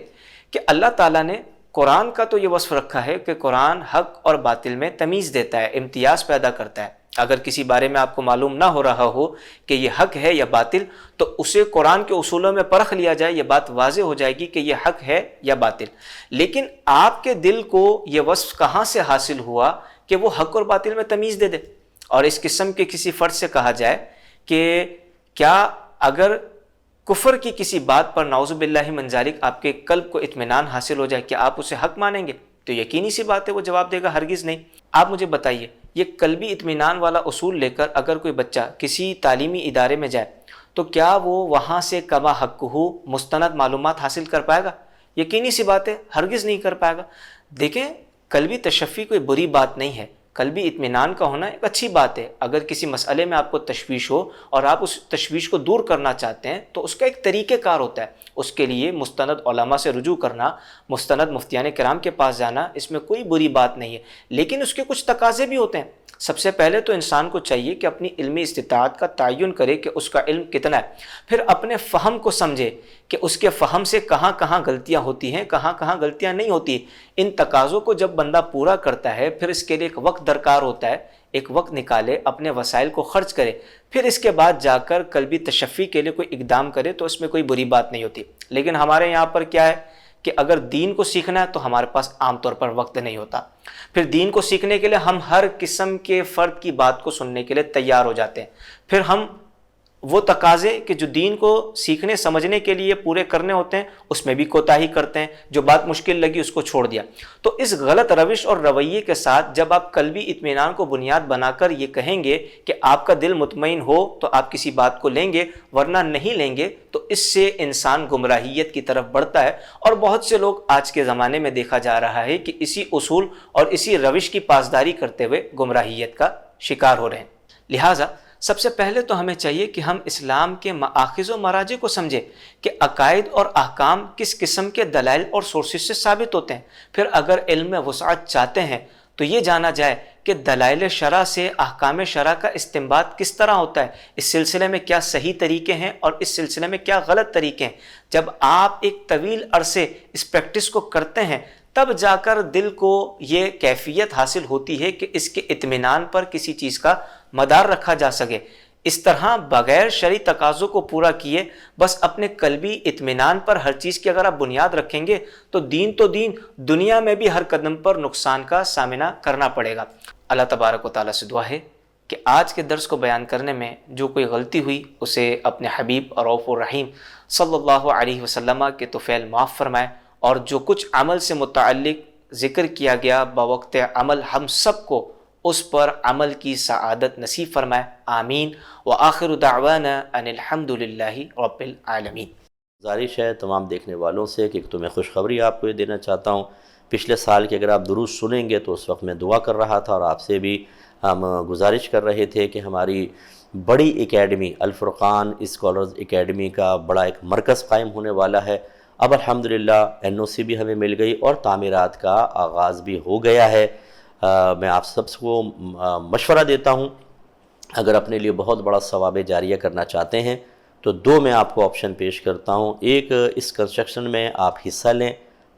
کہ اللہ تعالیٰ نے قرآن کا تو یہ وصف رکھا ہے کہ قرآن حق اور باطل میں تمیز دیتا ہے، امتیاز پیدا کرتا ہے۔ اگر کسی بارے میں آپ کو معلوم نہ ہو رہا ہو کہ یہ حق ہے یا باطل، تو اسے قرآن کے اصولوں میں پرکھ لیا جائے، یہ بات واضح ہو جائے گی کہ یہ حق ہے یا باطل۔ لیکن آپ کے دل کو یہ وصف کہاں سے حاصل ہوا کہ وہ حق اور باطل میں تمیز دے دے؟ اور اس قسم کے کسی فرد سے کہا جائے کہ کیا اگر کفر کی کسی بات پر نعوذ باللہ من ذالک آپ کے قلب کو اطمینان حاصل ہو جائے، کہ آپ اسے حق مانیں گے؟ تو یقینی سی بات ہے وہ جواب دے گا ہرگز نہیں۔ آپ مجھے بتائیے، یہ قلبی اطمینان والا اصول لے کر اگر کوئی بچہ کسی تعلیمی ادارے میں جائے تو کیا وہ وہاں سے کما حقہ مستند معلومات حاصل کر پائے گا؟ یقینی سی بات ہے ہرگز نہیں کر پائے گا۔ دیکھیں، قلبی تشفی کوئی بری بات نہیں ہے، قلبی اطمینان کا ہونا ایک اچھی بات ہے۔ اگر کسی مسئلے میں آپ کو تشویش ہو اور آپ اس تشویش کو دور کرنا چاہتے ہیں تو اس کا ایک طریقہ کار ہوتا ہے، اس کے لیے مستند علماء سے رجوع کرنا، مستند مفتیان کرام کے پاس جانا، اس میں کوئی بری بات نہیں ہے، لیکن اس کے کچھ تقاضے بھی ہوتے ہیں۔ سب سے پہلے تو انسان کو چاہیے کہ اپنی علمی استطاعت کا تعین کرے کہ اس کا علم کتنا ہے، پھر اپنے فہم کو سمجھے کہ اس کے فہم سے کہاں کہاں غلطیاں ہوتی ہیں، کہاں کہاں غلطیاں نہیں ہوتی۔ ان تقاضوں کو جب بندہ پورا کرتا ہے پھر اس کے لیے ایک وقت درکار ہوتا ہے، ایک وقت نکالے، اپنے وسائل کو خرچ کرے، پھر اس کے بعد جا کر قلبی تشفی کے لیے کوئی اقدام کرے تو اس میں کوئی بری بات نہیں ہوتی۔ لیکن ہمارے یہاں پر کیا ہے کہ اگر دین کو سیکھنا ہے تو ہمارے پاس عام طور پر وقت نہیں ہوتا، پھر دین کو سیکھنے کے لیے ہم ہر قسم کے فرد کی بات کو سننے کے لیے تیار ہو جاتے ہیں، پھر ہم وہ تقاضے کہ جو دین کو سیکھنے سمجھنے کے لیے پورے کرنے ہوتے ہیں اس میں بھی کوتاہی کرتے ہیں، جو بات مشکل لگی اس کو چھوڑ دیا۔ تو اس غلط روش اور رویے کے ساتھ جب آپ قلبی اطمینان کو بنیاد بنا کر یہ کہیں گے کہ آپ کا دل مطمئن ہو تو آپ کسی بات کو لیں گے، ورنہ نہیں لیں گے، تو اس سے انسان گمراہیت کی طرف بڑھتا ہے۔ اور بہت سے لوگ آج کے زمانے میں دیکھا جا رہا ہے کہ اسی اصول اور اسی روش کی پاسداری کرتے ہوئے گمراہیت کا شکار ہو رہے ہیں۔ لہٰذا سب سے پہلے تو ہمیں چاہیے کہ ہم اسلام کے مآخذ و مراجع کو سمجھیں کہ عقائد اور احکام کس قسم کے دلائل اور سورسز سے ثابت ہوتے ہیں۔ پھر اگر علم میں وسعت چاہتے ہیں تو یہ جانا جائے کہ دلائل شرع سے احکام شرع کا استنباط کس طرح ہوتا ہے، اس سلسلے میں کیا صحیح طریقے ہیں اور اس سلسلے میں کیا غلط طریقے ہیں۔ جب آپ ایک طویل عرصے اس پریکٹس کو کرتے ہیں تب جا کر دل کو یہ کیفیت حاصل ہوتی ہے کہ اس کے اطمینان پر کسی چیز کا مدار رکھا جا سکے۔ اس طرح بغیر شرعی تقاضوں کو پورا کیے بس اپنے قلبی اطمینان پر ہر چیز کی اگر آپ بنیاد رکھیں گے تو دین دنیا میں بھی ہر قدم پر نقصان کا سامنا کرنا پڑے گا۔ اللہ تبارک و تعالیٰ سے دعا ہے کہ آج کے درس کو بیان کرنے میں جو کوئی غلطی ہوئی اسے اپنے حبیب رؤوف الرحیم صلی اللہ علیہ وسلم کے طفیل معاف فرمائے، اور جو کچھ عمل سے متعلق ذکر کیا گیا بوقت عمل ہم سب کو اس پر عمل کی سعادت نصیب فرمائے، آمین۔ وآخر دعوانا ان الحمد للہ رب العالمین۔ گزارش ہے تمام دیکھنے والوں سے کہ تمہیں خوشخبری آپ کو یہ دینا چاہتا ہوں، پچھلے سال کے اگر آپ دروس سنیں گے تو اس وقت میں دعا کر رہا تھا اور آپ سے بھی ہم گزارش کر رہے تھے کہ ہماری بڑی اکیڈمی الفرقان اسکالرز اکیڈمی کا بڑا ایک مرکز قائم ہونے والا ہے۔ اب الحمدللہ NOC بھی ہمیں مل گئی اور تعمیرات کا آغاز بھی ہو گیا ہے۔ میں آپ سب کو مشورہ دیتا ہوں، اگر اپنے لیے بہت بڑا ثواب جاریہ کرنا چاہتے ہیں تو دو میں آپ کو آپشن پیش کرتا ہوں۔ ایک، اس کنسٹرکشن میں آپ حصہ لیں،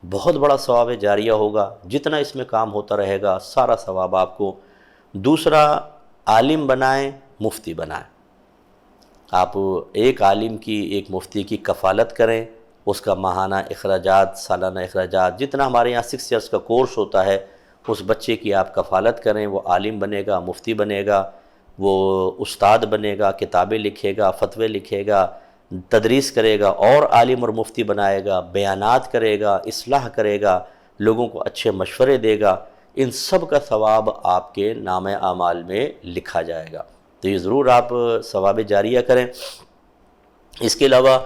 بہت بڑا ثواب جاریہ ہوگا، جتنا اس میں کام ہوتا رہے گا سارا ثواب آپ کو۔ دوسرا، عالم بنائیں، مفتی بنائیں۔ آپ ایک عالم کی، ایک مفتی کی کفالت کریں، اس کا ماہانہ اخراجات، سالانہ اخراجات، جتنا ہمارے یہاں 6 ایئرس کا کورس ہوتا ہے اس بچے کی آپ کفالت کریں، وہ عالم بنے گا، مفتی بنے گا، وہ استاد بنے گا، کتابیں لکھے گا، فتوے لکھے گا، تدریس کرے گا اور عالم اور مفتی بنائے گا، بیانات کرے گا، اصلاح کرے گا، لوگوں کو اچھے مشورے دے گا، ان سب کا ثواب آپ کے نام اعمال میں لکھا جائے گا۔ تو یہ ضرور آپ ثواب جاریہ کریں۔ اس کے علاوہ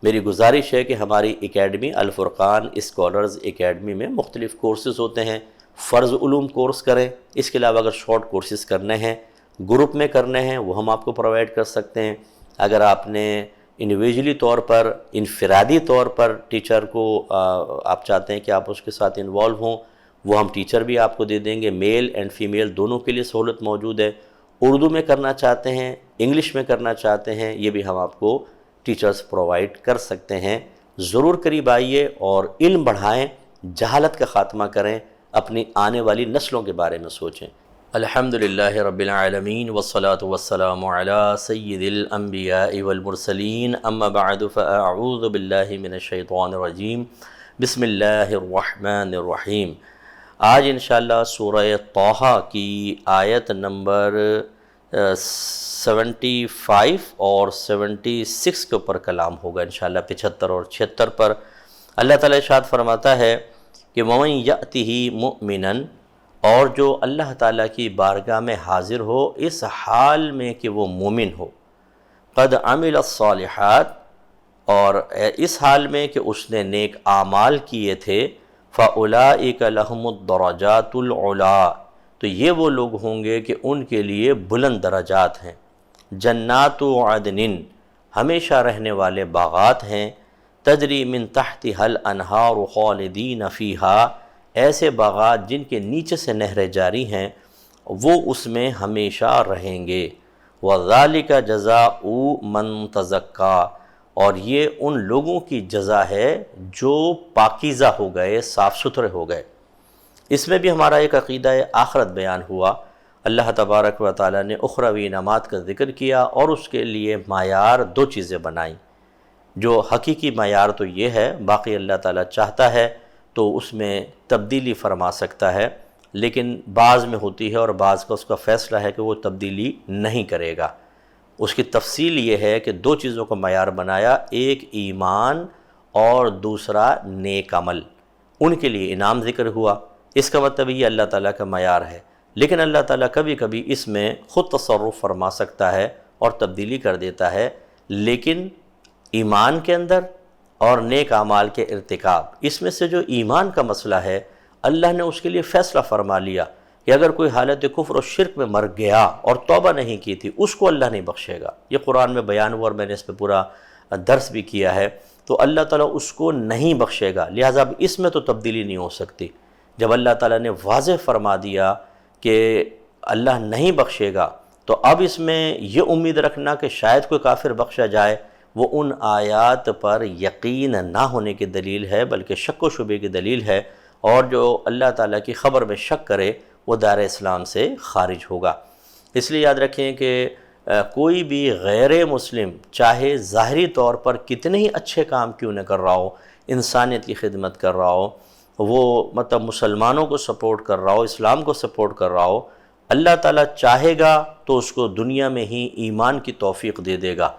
میری گزارش ہے کہ ہماری اکیڈمی الفرقان اسکالرز اکیڈمی میں مختلف کورسز ہوتے ہیں۔ فرض علوم کورس کریں، اس کے علاوہ اگر شارٹ کورسز کرنے ہیں، گروپ میں کرنے ہیں، وہ ہم آپ کو پرووائڈ کر سکتے ہیں۔ اگر آپ نے انڈیویجولی طور پر، انفرادی طور پر ٹیچر کو آپ چاہتے ہیں کہ آپ اس کے ساتھ انوالو ہوں، وہ ہم ٹیچر بھی آپ کو دے دیں گے، میل اینڈ فیمیل دونوں کے لیے سہولت موجود ہے۔ اردو میں کرنا چاہتے ہیں، انگلش میں کرنا چاہتے ہیں، یہ بھی ہم آپ کو ٹیچرز پرووائڈ کر سکتے ہیں۔ ضرور قریب آئیے اور علم بڑھائیں، جہالت کا خاتمہ کریں، اپنی آنے والی نسلوں کے بارے میں سوچیں۔ الحمدللہ رب العالمین والصلاة والسلام علی سید الانبیاء والمرسلین، اما بعد فاعوذ باللہ من الشیطان الرجیم، بسم اللہ الرحمن الرحیم۔ آج انشاءاللہ سورہ طٰہٰ کی آیت نمبر 75 اور 76 کے اوپر کلام ہوگا انشاءاللہ، 75 اور 76 پر۔ اللہ تعالیٰ ارشاد فرماتا ہے کہ وَمَن يَأْتِهِ مُؤْمِنًا، اور جو اللہ تعالیٰ کی بارگاہ میں حاضر ہو اس حال میں کہ وہ مومن ہو، قد عمل الصالحات، اور اس حال میں کہ اس نے نیک اعمال کیے تھے، فَأُولَئِكَ لَهُمُ الدَّرَجَاتُ الْعُلَىٰ، تو یہ وہ لوگ ہوں گے کہ ان کے لیے بلند درجات ہیں۔ جنات عدن، ہمیشہ رہنے والے باغات ہیں، تجری من تحتها الانہار خالدین فیہا، ایسے باغات جن کے نیچے سے نہریں جاری ہیں، وہ اس میں ہمیشہ رہیں گے۔ وَذَلِكَ جَزَاءُ مَن تَزَكَّىٰ، اور یہ ان لوگوں کی جزا ہے جو پاکیزہ ہو گئے، صاف ستھرے ہو گئے۔ اس میں بھی ہمارا ایک عقیدہ آخرت بیان ہوا۔ اللہ تبارک و تعالیٰ نے اخروی انعامات کا ذکر کیا اور اس کے لیے معیار دو چیزیں بنائیں۔ جو حقیقی معیار تو یہ ہے، باقی اللہ تعالیٰ چاہتا ہے تو اس میں تبدیلی فرما سکتا ہے، لیکن بعض میں ہوتی ہے اور بعض کا اس کا فیصلہ ہے کہ وہ تبدیلی نہیں کرے گا۔ اس کی تفصیل یہ ہے کہ دو چیزوں کو معیار بنایا، ایک ایمان اور دوسرا نیک عمل، ان کے لیے انعام ذکر ہوا۔ اس کا مطلب یہ اللہ تعالیٰ کا معیار ہے، لیکن اللہ تعالیٰ کبھی کبھی اس میں خود تصرف فرما سکتا ہے اور تبدیلی کر دیتا ہے، لیکن ایمان کے اندر اور نیک اعمال کے ارتکاب، اس میں سے جو ایمان کا مسئلہ ہے اللہ نے اس کے لیے فیصلہ فرما لیا کہ اگر کوئی حالت کفر و شرک میں مر گیا اور توبہ نہیں کی تھی اس کو اللہ نہیں بخشے گا۔ یہ قرآن میں بیان ہوا اور میں نے اس پہ پورا درس بھی کیا ہے، تو اللہ تعالیٰ اس کو نہیں بخشے گا، لہٰذا اب اس میں تو تبدیلی نہیں ہو سکتی۔ جب اللہ تعالیٰ نے واضح فرما دیا کہ اللہ نہیں بخشے گا تو اب اس میں یہ امید رکھنا کہ شاید کوئی کافر بخشا جائے، وہ ان آیات پر یقین نہ ہونے کی دلیل ہے، بلکہ شک و شبے کی دلیل ہے، اور جو اللہ تعالیٰ کی خبر میں شک کرے وہ دار اسلام سے خارج ہوگا۔ اس لیے یاد رکھیں کہ کوئی بھی غیر مسلم چاہے ظاہری طور پر کتنے ہی اچھے کام کیوں نہ کر رہا ہو، انسانیت کی خدمت کر رہا ہو، وہ مطلب مسلمانوں کو سپورٹ کر رہا ہو، اسلام کو سپورٹ کر رہا ہو، اللہ تعالیٰ چاہے گا تو اس کو دنیا میں ہی ایمان کی توفیق دے دے گا۔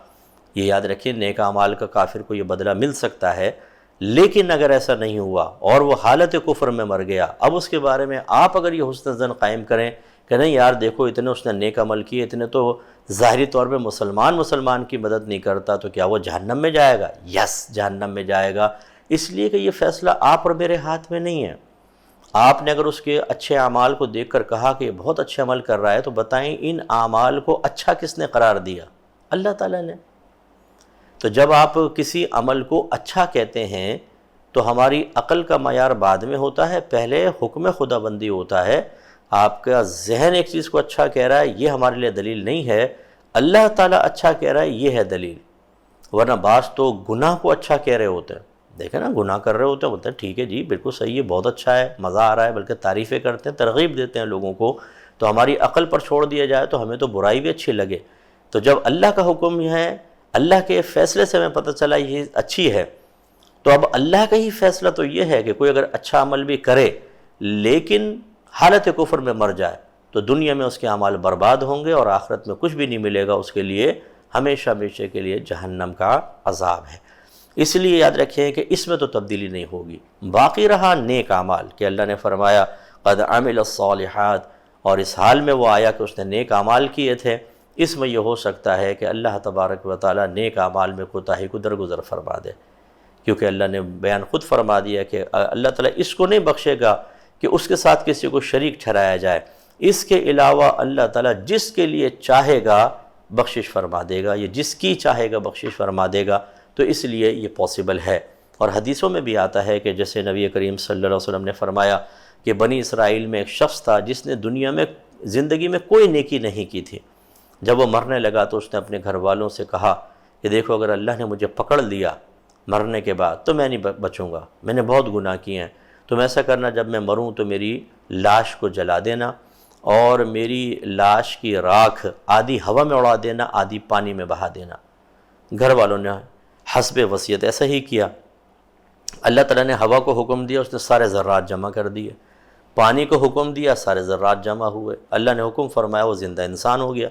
یہ یاد رکھیں، نیک اعمال کا کافر کو یہ بدلہ مل سکتا ہے، لیکن اگر ایسا نہیں ہوا اور وہ حالت کفر میں مر گیا، اب اس کے بارے میں آپ اگر یہ حسن ظن قائم کریں کہ نہیں یار دیکھو اتنے اس نے نیک عمل کیے، اتنے تو ظاہری طور پہ مسلمان کی مدد نہیں کرتا، تو کیا وہ جہنم میں جائے گا؟ یس، جہنم میں جائے گا، اس لیے کہ یہ فیصلہ آپ اور میرے ہاتھ میں نہیں ہے۔ آپ نے اگر اس کے اچھے اعمال کو دیکھ کر کہا کہ یہ بہت اچھے عمل کر رہا ہے، تو بتائیں ان اعمال کو اچھا کس نے قرار دیا؟ اللہ تعالیٰ نے۔ تو جب آپ کسی عمل کو اچھا کہتے ہیں تو ہماری عقل کا معیار بعد میں ہوتا ہے، پہلے حکم خدا بندی ہوتا ہے۔ آپ کا ذہن ایک چیز کو اچھا کہہ رہا ہے، یہ ہمارے لیے دلیل نہیں ہے، اللہ تعالیٰ اچھا کہہ رہا ہے، یہ ہے دلیل۔ ورنہ بعض تو گناہ کو اچھا کہہ رہے ہوتے ہیں، دیکھیں نا گناہ کر رہے ہوتے ہیں، بولتے ہیں ٹھیک ہے جی بالکل صحیح ہے، بہت اچھا ہے، مزہ آ رہا ہے، بلکہ تعریفیں کرتے ہیں، ترغیب دیتے ہیں لوگوں کو۔ تو ہماری عقل پر چھوڑ دیا جائے تو ہمیں تو برائی بھی اچھی لگے۔ تو جب اللہ کا حکم ہے، اللہ کے فیصلے سے ہمیں پتہ چلا یہ اچھی ہے، تو اب اللہ کا ہی فیصلہ تو یہ ہے کہ کوئی اگر اچھا عمل بھی کرے لیکن حالت کفر میں مر جائے تو دنیا میں اس کے اعمال برباد ہوں گے اور آخرت میں کچھ بھی نہیں ملے گا اس کے لیے، ہمیشہ ہمیشہ کے لیے جہنم کا عذاب ہے۔ اس لیے یاد رکھیں کہ اس میں تو تبدیلی نہیں ہوگی۔ باقی رہا نیک اعمال کہ اللہ نے فرمایا قد عمل الصالحات، اور اس حال میں وہ آیا کہ اس نے نیک اعمال کیے تھے، اس میں یہ ہو سکتا ہے کہ اللہ تبارک و تعالیٰ نیک اعمال میں کوتاہی کو درگزر فرما دے، کیونکہ اللہ نے بیان خود فرما دیا کہ اللہ تعالیٰ اس کو نہیں بخشے گا کہ اس کے ساتھ کسی کو شریک ٹھہرایا جائے، اس کے علاوہ اللہ تعالیٰ جس کے لیے چاہے گا بخشش فرما دے گا، یہ جس کی چاہے گا بخشش فرما دے گا، تو اس لیے یہ پاسبل ہے۔ اور حدیثوں میں بھی آتا ہے کہ جیسے نبی کریم صلی اللہ علیہ وسلم نے فرمایا کہ بنی اسرائیل میں ایک شخص تھا جس نے دنیا میں زندگی میں کوئی نیکی نہیں کی تھی، جب وہ مرنے لگا تو اس نے اپنے گھر والوں سے کہا کہ دیکھو اگر اللہ نے مجھے پکڑ لیا مرنے کے بعد تو میں نہیں بچوں گا، میں نے بہت گناہ کیے ہیں، تم ایسا کرنا جب میں مروں تو میری لاش کو جلا دینا اور میری لاش کی راکھ آدھی ہوا میں اڑا دینا، آدھی پانی میں بہا دینا۔ گھر والوں نے حسب وصیت ایسا ہی کیا۔ اللہ تعالیٰ نے ہوا کو حکم دیا، اس نے سارے ذرات جمع کر دیے، پانی کو حکم دیا، سارے ذرات جمع ہوئے، اللہ نے حکم فرمایا وہ زندہ انسان ہو گیا۔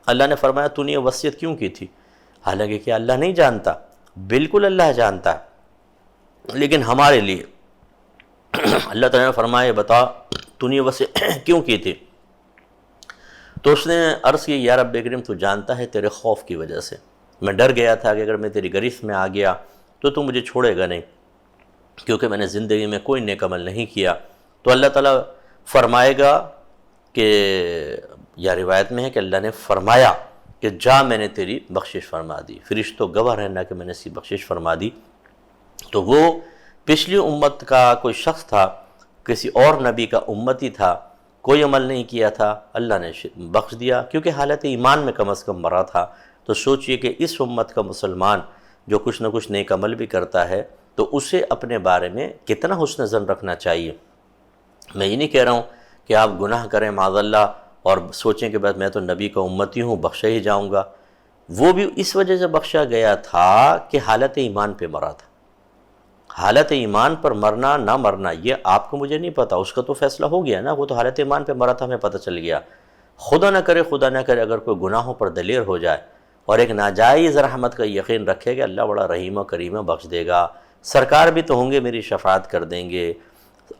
اللہ نے فرمایا تو نے یہ وصیت کیوں کی تھی؟ حالانکہ کہ اللہ نہیں جانتا، بالکل اللہ جانتا ہے، لیکن ہمارے لیے اللہ تعالیٰ نے فرمایا بتا تو نے یہ وصیت کیوں کی تھی؟ تو اس نے عرض کی یا رب کریم تو جانتا ہے تیرے خوف کی وجہ سے میں ڈر گیا تھا کہ اگر میں تیری گرفت میں آ گیا تو مجھے چھوڑے گا نہیں، کیونکہ میں نے زندگی میں کوئی نیک عمل نہیں کیا۔ تو اللہ تعالیٰ فرمائے گا کہ یا روایت میں ہے کہ اللہ نے فرمایا کہ جا میں نے تیری بخشش فرما دی، فرشتوں گواہ رہنا کہ میں نے اس کی بخشش فرما دی۔ تو وہ پچھلی امت کا کوئی شخص تھا، کسی اور نبی کا امتی تھا، کوئی عمل نہیں کیا تھا، اللہ نے بخش دیا کیونکہ حالت ایمان میں کم از کم مرا تھا۔ تو سوچئے کہ اس امت کا مسلمان جو کچھ نہ کچھ نیک عمل بھی کرتا ہے تو اسے اپنے بارے میں کتنا حسن ظن رکھنا چاہیے۔ میں یہ نہیں کہہ رہا ہوں کہ آپ گناہ کریں معاذ اللہ اور سوچیں کہ بس میں تو نبی کا امتی ہوں، بخشا ہی جاؤں گا۔ وہ بھی اس وجہ سے بخشا گیا تھا کہ حالت ایمان پہ مرا تھا۔ حالت ایمان پر مرنا نہ مرنا یہ آپ کو مجھے نہیں پتا، اس کا تو فیصلہ ہو گیا نا، وہ تو حالت ایمان پہ مرا تھا، ہمیں پتہ چل گیا۔ خدا نہ کرے اگر کوئی گناہوں پر دلیر ہو جائے اور ایک ناجائز رحمت کا یقین رکھے کہ اللہ بڑا رحیم و کریم ہے، بخش دے گا، سرکار بھی تو ہوں گے میری شفاعت کر دیں گے،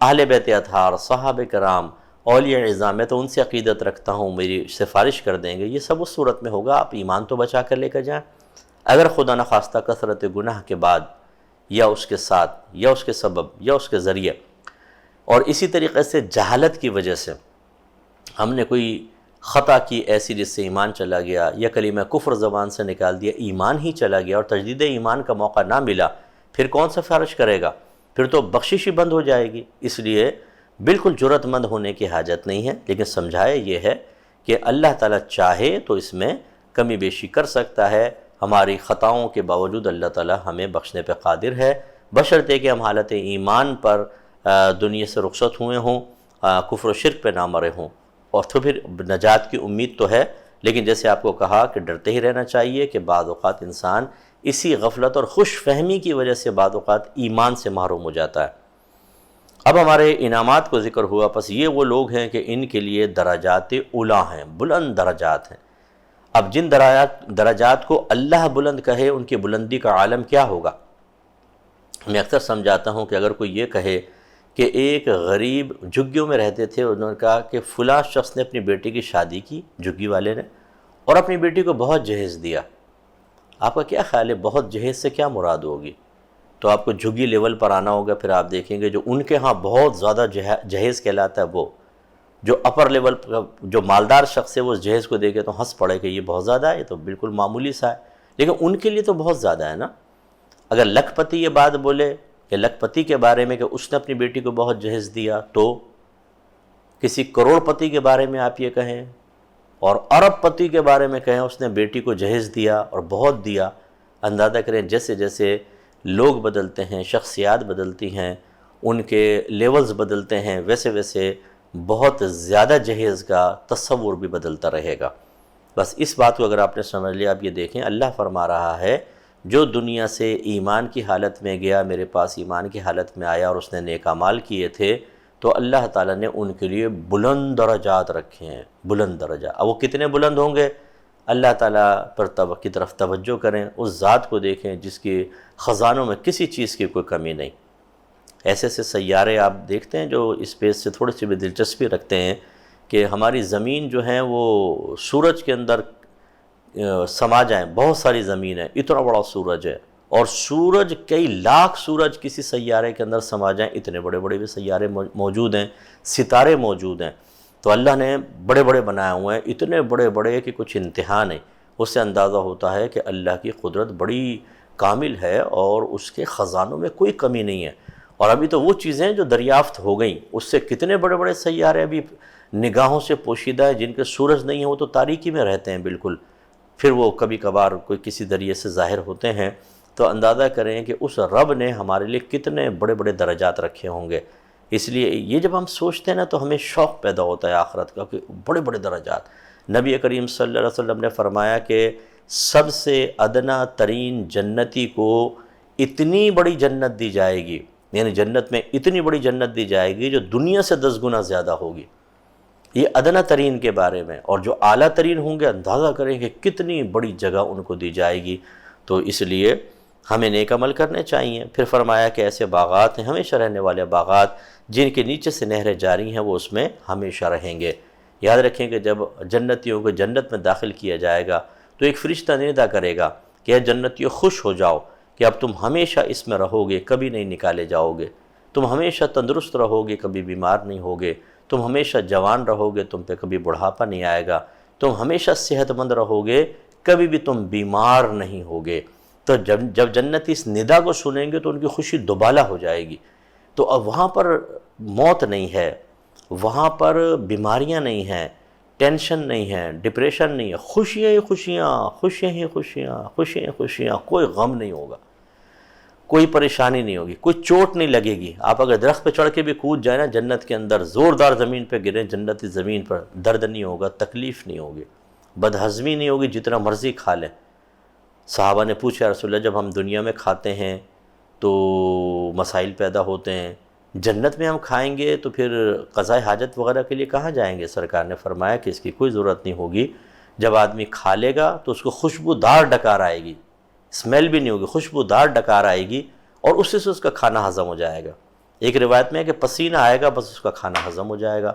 اہل بیت اطہار، صحابہ کرام، اولیاء اعظام، میں تو ان سے عقیدت رکھتا ہوں، میری سفارش کر دیں گے، یہ سب اس صورت میں ہوگا آپ ایمان تو بچا کر لے کر جائیں۔ اگر خدا نخواستہ کثرت گناہ کے بعد یا اس کے ساتھ یا اس کے سبب یا اس کے ذریعے اور اسی طریقے سے جہالت کی وجہ سے ہم نے کوئی خطا کی ایسی جس سے ایمان چلا گیا یا کلمہ کفر زبان سے نکال دیا، ایمان ہی چلا گیا اور تجدید ایمان کا موقع نہ ملا، پھر کون سفارش کرے گا؟ پھر تو بخشش ہی بند ہو جائے گی۔ اس لیے بالکل جرأت مند ہونے کی حاجت نہیں ہے، لیکن سمجھایا یہ ہے کہ اللہ تعالیٰ چاہے تو اس میں کمی بیشی کر سکتا ہے، ہماری خطاؤں کے باوجود اللہ تعالیٰ ہمیں بخشنے پہ قادر ہے، بشرطے کہ ہم حالت ایمان پر دنیا سے رخصت ہوئے ہوں، کفر و شرک پہ نہ مرے ہوں، اور تو پھر نجات کی امید تو ہے، لیکن جیسے آپ کو کہا کہ ڈرتے ہی رہنا چاہیے کہ بعض اوقات انسان اسی غفلت اور خوش فہمی کی وجہ سے بعض اوقات ایمان سے محروم ہو جاتا ہے۔ اب ہمارے انعامات کو ذکر ہوا، پس یہ وہ لوگ ہیں کہ ان کے لیے درجات اولیٰ ہیں، بلند درجات ہیں۔ اب جن درجات کو اللہ بلند کہے ان کی بلندی کا عالم کیا ہوگا؟ میں اکثر سمجھاتا ہوں کہ اگر کوئی یہ کہے کہ ایک غریب جھگیوں میں رہتے تھے، انہوں نے کہا کہ فلاں شخص نے اپنی بیٹی کی شادی کی، جھگی والے نے، اور اپنی بیٹی کو بہت جہیز دیا، آپ کا کیا خیال ہے بہت جہیز سے کیا مراد ہوگی؟ تو آپ کو جھگی لیول پر آنا ہوگا، پھر آپ دیکھیں گے جو ان کے ہاں بہت زیادہ جہیز کہلاتا ہے، وہ جو اپر لیول جو مالدار شخص ہے وہ اس جہیز کو دیکھے تو ہنس پڑے کہ یہ بہت زیادہ ہے، یہ تو بالکل معمولی سا ہے، لیکن ان کے لیے تو بہت زیادہ ہے نا۔ اگر لکھ پتی یہ بات بولے کہ لکھ پتی کے بارے میں کہ اس نے اپنی بیٹی کو بہت جہیز دیا، تو کسی کروڑ پتی کے بارے میں آپ یہ کہیں اور ارب پتی کے بارے میں کہیں اس نے بیٹی کو جہیز دیا اور بہت دیا، اندازہ کریں جیسے جیسے لوگ بدلتے ہیں، شخصیات بدلتی ہیں، ان کے لیولز بدلتے ہیں، ویسے ویسے بہت زیادہ جہیز کا تصور بھی بدلتا رہے گا۔ بس اس بات کو اگر آپ نے سمجھ لیا، آپ یہ دیکھیں اللہ فرما رہا ہے جو دنیا سے ایمان کی حالت میں گیا، میرے پاس ایمان کی حالت میں آیا اور اس نے نیک اعمال کیے تھے، تو اللہ تعالیٰ نے ان کے لیے بلند درجات رکھے ہیں، بلند درجہ۔ اب وہ کتنے بلند ہوں گے؟ اللہ تعالیٰ پر کی طرف توجہ کریں، اس ذات کو دیکھیں جس کی خزانوں میں کسی چیز کی کوئی کمی نہیں۔ ایسے ایسے سیارے آپ دیکھتے ہیں جو اسپیس سے تھوڑی سی بھی دلچسپی رکھتے ہیں کہ ہماری زمین جو ہے وہ سورج کے اندر سما جائیں، بہت ساری زمین ہے، اتنا بڑا سورج ہے، اور سورج کئی لاکھ سورج کسی سیارے کے اندر سما جائیں، اتنے بڑے بڑے بھی سیارے موجود ہیں، ستارے موجود ہیں، تو اللہ نے بڑے بڑے بنائے ہوئے ہیں، اتنے بڑے بڑے کہ کچھ انتہا نہیں۔ اس سے اندازہ ہوتا ہے کہ اللہ کی قدرت بڑی کامل ہے اور اس کے خزانوں میں کوئی کمی نہیں ہے۔ اور ابھی تو وہ چیزیں جو دریافت ہو گئیں، اس سے کتنے بڑے بڑے سیارے ابھی نگاہوں سے پوشیدہ ہیں، جن کے سورج نہیں ہیں، وہ تو تاریکی میں رہتے ہیں بالکل، پھر وہ کبھی کبھار کوئی کسی ذریعے سے ظاہر ہوتے ہیں۔ تو اندازہ کریں کہ اس رب نے ہمارے لیے کتنے بڑے بڑے درجات رکھے ہوں گے۔ اس لیے یہ جب ہم سوچتے ہیں نا تو ہمیں شوق پیدا ہوتا ہے آخرت کا کہ بڑے بڑے درجات۔ نبی کریم صلی اللہ علیہ وسلم نے فرمایا کہ سب سے ادنا ترین جنتی کو اتنی بڑی جنت دی جائے گی، یعنی جنت میں اتنی بڑی جنت دی جائے گی جو دنیا سے 10 گنا زیادہ ہوگی، یہ ادنا ترین کے بارے میں، اور جو اعلیٰ ترین ہوں گے اندازہ کریں کہ کتنی بڑی جگہ ان کو دی جائے گی۔ تو اس لیے ہمیں نیک عمل کرنے چاہیے۔ پھر فرمایا کہ ایسے باغات ہیں، ہمیشہ رہنے والے باغات، جن کے نیچے سے نہریں جاری ہیں، وہ اس میں ہمیشہ رہیں گے۔ یاد رکھیں کہ جب جنتیوں کو جنت میں داخل کیا جائے گا تو ایک فرشتہ ندا کرے گا کہ اے جنتیوں خوش ہو جاؤ کہ اب تم ہمیشہ اس میں رہو گے، کبھی نہیں نکالے جاؤ گے، تم ہمیشہ تندرست رہو گے، کبھی بیمار نہیں ہوگے، تم ہمیشہ جوان رہو گے، تم پہ کبھی بڑھاپا نہیں آئے گا، تم ہمیشہ صحت مند رہو گے، کبھی بھی تم بیمار نہیں ہوگے۔ تو جب جنتی اس ندا کو سنیں گے تو ان کی خوشی دوبالا ہو جائے گی۔ تو اب وہاں پر موت نہیں ہے، وہاں پر بیماریاں نہیں ہیں، ٹینشن نہیں ہے، ڈپریشن نہیں ہے، خوشیاں ہی خوشیاں، خوشیاں ہی خوشیاں، خوشیاں ہی خوشیاں، کوئی غم نہیں ہوگا، کوئی پریشانی نہیں ہوگی، کوئی چوٹ نہیں لگے گی۔ آپ اگر درخت پہ چڑھ کے بھی کود جائیں نا جنت کے اندر، زوردار زمین پہ گریں جنتی زمین پر، درد نہیں ہوگا، تکلیف نہیں ہوگی، بدہضمی نہیں ہوگی، جتنا مرضی کھا لیں، صحابہ نے پوچھا رسول اللہ جب ہم دنیا میں کھاتے ہیں تو مسائل پیدا ہوتے ہیں، جنت میں ہم کھائیں گے تو پھر قضاء حاجت وغیرہ کے لیے کہاں جائیں گے؟ سرکار نے فرمایا کہ اس کی کوئی ضرورت نہیں ہوگی، جب آدمی کھا لے گا تو اس کو خوشبودار ڈکار آئے گی، اسمیل بھی نہیں ہوگی، خوشبودار ڈکار آئے گی اور اسی سے اس کا کھانا ہضم ہو جائے گا۔ ایک روایت میں ہے کہ پسینہ آئے گا بس اس کا کھانا ہضم ہو جائے گا۔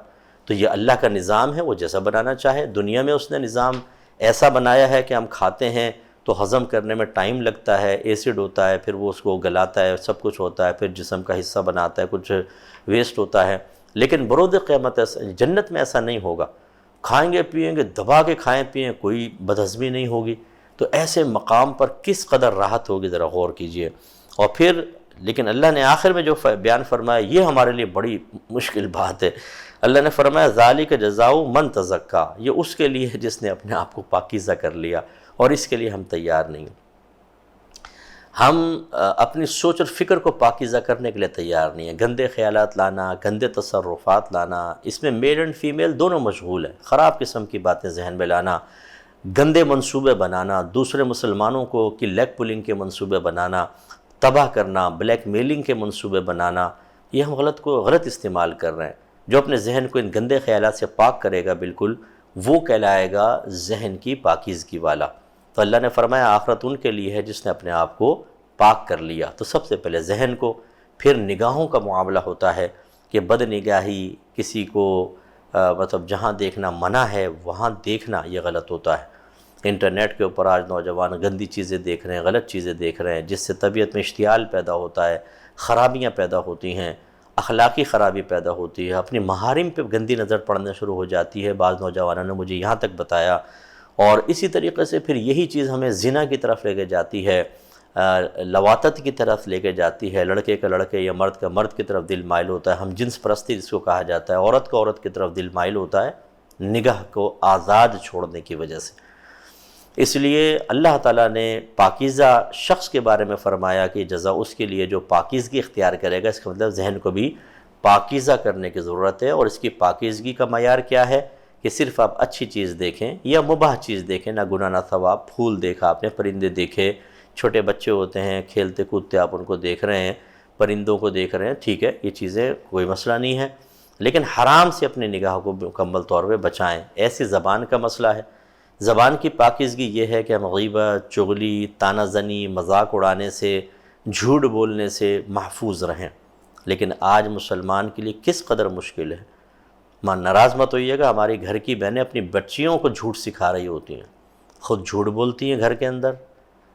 تو یہ اللہ کا نظام ہے، وہ جیسا بنانا چاہے۔ دنیا میں اس نے نظام ایسا بنایا ہے کہ ہم کھاتے ہیں تو ہضم کرنے میں ٹائم لگتا ہے، ایسڈ ہوتا ہے، پھر وہ اس کو گلاتا ہے، سب کچھ ہوتا ہے، پھر جسم کا حصہ بناتا ہے، کچھ ویسٹ ہوتا ہے۔ لیکن برود قیامت جنت میں ایسا نہیں ہوگا، کھائیں گے پیئیں گے، دبا کے کھائیں پیئیں، کوئی بدہضمی نہیں ہوگی۔ تو ایسے مقام پر کس قدر راحت ہوگی، ذرا غور کیجئے۔ اور پھر لیکن اللہ نے آخر میں جو بیان فرمایا یہ ہمارے لیے بڑی مشکل بات ہے۔ اللہ نے فرمایا ذالک جزاء من تزکا، یہ اس کے لیے ہے جس نے اپنے آپ کو پاکیزہ کر لیا، اور اس کے لیے ہم تیار نہیں ہیں۔ ہم اپنی سوچ اور فکر کو پاکیزہ کرنے کے لیے تیار نہیں ہیں۔ گندے خیالات لانا، گندے تصرفات لانا، اس میں میل اینڈ فیمیل دونوں مشغول ہیں۔ خراب قسم کی باتیں ذہن میں لانا، گندے منصوبے بنانا، دوسرے مسلمانوں کو کی لیگ پولنگ کے منصوبے بنانا، تباہ کرنا، بلیک میلنگ کے منصوبے بنانا، یہ ہم غلط استعمال کر رہے ہیں۔ جو اپنے ذہن کو ان گندے خیالات سے پاک کرے گا بالکل، وہ کہلائے گا ذہن کی پاکیزگی والا۔ تو اللہ نے فرمایا آخرت ان کے لیے ہے جس نے اپنے آپ کو پاک کر لیا۔ تو سب سے پہلے ذہن کو، پھر نگاہوں کا معاملہ ہوتا ہے کہ بد نگاہی، کسی کو مطلب جہاں دیکھنا منع ہے وہاں دیکھنا، یہ غلط ہوتا ہے۔ انٹرنیٹ کے اوپر آج نوجوان گندی چیزیں دیکھ رہے ہیں، غلط چیزیں دیکھ رہے ہیں، جس سے طبیعت میں اشتعال پیدا ہوتا ہے، خرابیاں پیدا ہوتی ہیں، اخلاقی خرابی پیدا ہوتی ہے، اپنی محارم پہ گندی نظر پڑنے شروع ہو جاتی ہے۔ بعض نوجوانوں نے مجھے یہاں تک بتایا، اور اسی طریقے سے پھر یہی چیز ہمیں زنا کی طرف لے کے جاتی ہے، لواطت کی طرف لے کے جاتی ہے۔ لڑکے کا لڑکے یا مرد کا مرد کی طرف دل مائل ہوتا ہے، ہم جنس پرستی جس کو کہا جاتا ہے، عورت کا عورت کی طرف دل مائل ہوتا ہے، نگاہ کو آزاد چھوڑنے کی وجہ سے۔ اس لیے اللہ تعالیٰ نے پاکیزہ شخص کے بارے میں فرمایا کہ جزا اس کے لیے جو پاکیزگی اختیار کرے گا۔ اس کا مطلب ذہن کو بھی پاکیزہ کرنے کی ضرورت ہے، اور اس کی پاکیزگی کا معیار کیا ہے کہ صرف آپ اچھی چیز دیکھیں یا مباح چیز دیکھیں، نہ گناہ نہ ثواب۔ پھول دیکھا آپ نے، پرندے دیکھے، چھوٹے بچے ہوتے ہیں کھیلتے کودتے، آپ ان کو دیکھ رہے ہیں، پرندوں کو دیکھ رہے ہیں، ٹھیک ہے، یہ چیزیں کوئی مسئلہ نہیں ہے، لیکن حرام سے اپنی نگاہ کو مکمل طور پہ بچائیں۔ ایسی زبان کا مسئلہ ہے۔ زبان کی پاکیزگی یہ ہے کہ ہم غیبت، چغلی، طعنہ زنی، مذاق اڑانے سے، جھوٹ بولنے سے محفوظ رہیں۔ لیکن آج مسلمان کے لیے کس قدر مشکل ہے۔ ناراض مت ہوئیے گا، ہماری گھر کی بہنیں اپنی بچیوں کو جھوٹ سکھا رہی ہوتی ہیں، خود جھوٹ بولتی ہیں گھر کے اندر،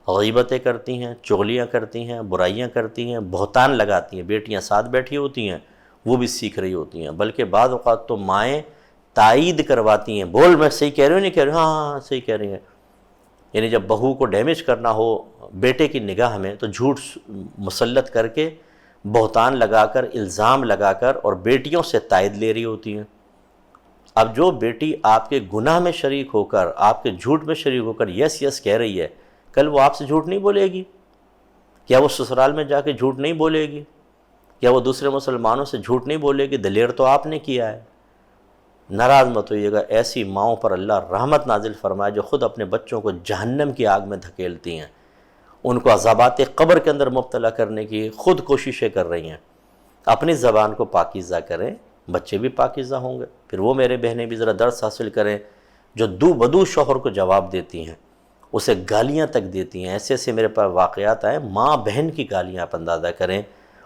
غیبتیں کرتی ہیں، چغلیاں کرتی ہیں، برائیاں کرتی ہیں، بہتان لگاتی ہیں۔ بیٹیاں ساتھ بیٹھی ہوتی ہیں، وہ بھی سیکھ رہی ہوتی ہیں، بلکہ بعض اوقات تو مائیں تائید کرواتی ہیں، بول میں صحیح کہہ رہی ہوں، نہیں کہہ رہی ہوں، ہاں صحیح کہہ رہی ہیں۔ یعنی جب بہو کو ڈیمیج کرنا ہو بیٹے کی نگاہ میں تو جھوٹ مسلط کر کے، بہتان لگا کر، الزام لگا کر، اور بیٹیوں سے تائید لے رہی ہوتی ہیں۔ اب جو بیٹی آپ کے گناہ میں شریک ہو کر، آپ کے جھوٹ میں شریک ہو کر یس یس کہہ رہی ہے، کل وہ آپ سے جھوٹ نہیں بولے گی؟ کیا وہ سسرال میں جا کے جھوٹ نہیں بولے گی؟ کیا وہ دوسرے مسلمانوں سے جھوٹ نہیں بولے گی؟ دلیر تو آپ نے کیا ہے۔ ناراض مت ہوئیے گا، ایسی ماؤں پر اللہ رحمت نازل فرمائے جو خود اپنے بچوں کو جہنم کی آگ میں دھکیلتی ہیں، ان کو عذابات قبر کے اندر مبتلا کرنے کی خود کوششیں کر رہی ہیں۔ اپنی زبان کو پاکیزہ کریں، بچے بھی پاکیزہ ہوں گے۔ پھر وہ میرے بہنیں بھی ذرا درس حاصل کریں جو دو بدو شوہر کو جواب دیتی ہیں، اسے گالیاں تک دیتی ہیں۔ ایسے ایسے میرے پاس واقعات آئے، ماں بہن کی گالیاں آپ اندازہ کریں۔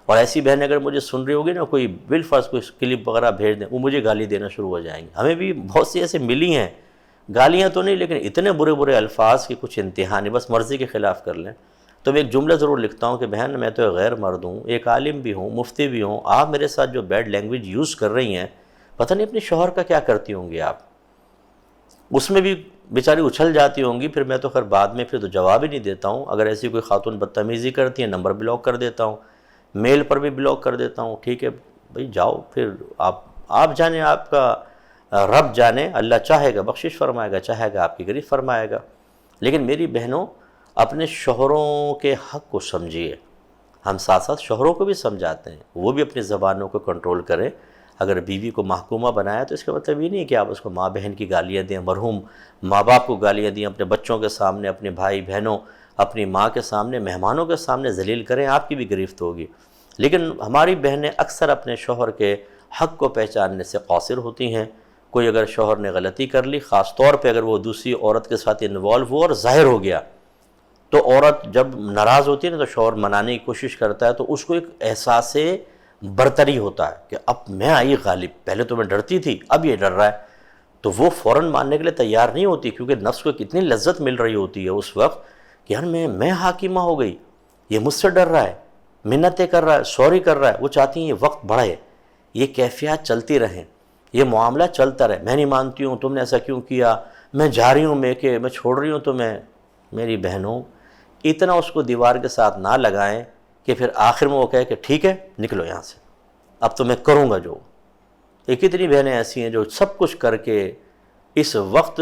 اور ایسی بہن اگر مجھے سن رہی ہوگی نا، کوئی بالفرض کوئی کلپ وغیرہ بھیج دیں، وہ مجھے گالی دینا شروع ہو جائیں گی۔ ہمیں بھی بہت سی ایسے ملی ہیں، گالیاں تو نہیں لیکن اتنے برے برے الفاظ کی کچھ انتہا نہیں، بس مرضی کے خلاف کر لیں۔ تو میں ایک جملہ ضرور لکھتا ہوں کہ بہن میں تو غیر مرد ہوں، ایک عالم بھی ہوں، مفتی بھی ہوں، آپ میرے ساتھ جو بیڈ لینگویج یوز کر رہی ہیں، پتہ نہیں اپنے شوہر کا کیا کرتی ہوں گی آپ۔ اس میں بھی بیچاری اچھل جاتی ہوں گی، پھر میں تو خیر بعد میں پھر تو جواب ہی نہیں دیتا ہوں۔ اگر ایسی کوئی خاتون بدتمیزی کرتی ہیں، نمبر بلاک کر دیتا ہوں، میل پر بھی بلاک کر دیتا ہوں۔ ٹھیک ہے بھئی، جاؤ پھر، آپ جانے، آپ کا رب جانے، اللہ چاہے گا بخشش فرمائے گا، چاہے گا آپ کی گریب فرمائے گا۔ لیکن میری بہنوں، اپنے شوہروں کے حق کو سمجھیے۔ ہم ساتھ ساتھ شوہروں کو بھی سمجھاتے ہیں، وہ بھی اپنی زبانوں کو کنٹرول کریں۔ اگر بیوی کو محکومہ بنایا تو اس کا مطلب یہ نہیں کہ آپ اس کو ماں بہن کی گالیاں دیں، مرحوم ماں باپ کو گالیاں دیں، اپنے بچوں کے سامنے، اپنے بھائی بہنوں، اپنی ماں کے سامنے، مہمانوں کے سامنے ذلیل کریں، آپ کی بھی گرفت ہوگی۔ لیکن ہماری بہنیں اکثر اپنے شوہر کے حق کو پہچاننے سے قاصر ہوتی ہیں۔ کوئی اگر شوہر نے غلطی کر لی، خاص طور پہ اگر وہ دوسری عورت کے ساتھ انوالو ہوا اور ظاہر ہو گیا، تو عورت جب ناراض ہوتی ہے نا تو شوہر منانے کی کوشش کرتا ہے، تو اس کو ایک احساس برتری ہوتا ہے کہ اب میں آئی غالب، پہلے تو میں ڈرتی تھی، اب یہ ڈر رہا ہے، تو وہ فوراً ماننے کے لیے تیار نہیں ہوتی، کیونکہ نفس کو کتنی لذت مل رہی ہوتی ہے اس وقت کہ یار میں حاکمہ ہو گئی، یہ مجھ سے ڈر رہا ہے، منتیں کر رہا ہے، سوری کر رہا ہے۔ وہ چاہتی ہیں یہ وقت بڑھے، یہ کیفیات چلتی رہیں، یہ معاملہ چلتا رہے۔ میں نہیں مانتی ہوں، تم نے ایسا کیوں کیا، میں جا رہی ہوں، میں چھوڑ رہی ہوں تمہیں۔ میری بہنوں، اتنا اس کو دیوار کے ساتھ نہ لگائیں کہ پھر آخر میں وہ کہے کہ ٹھیک ہے نکلو یہاں سے، اب تو میں کروں گا جو۔ ایک کتنی بہنیں ایسی ہیں جو سب کچھ کر کے، اس وقت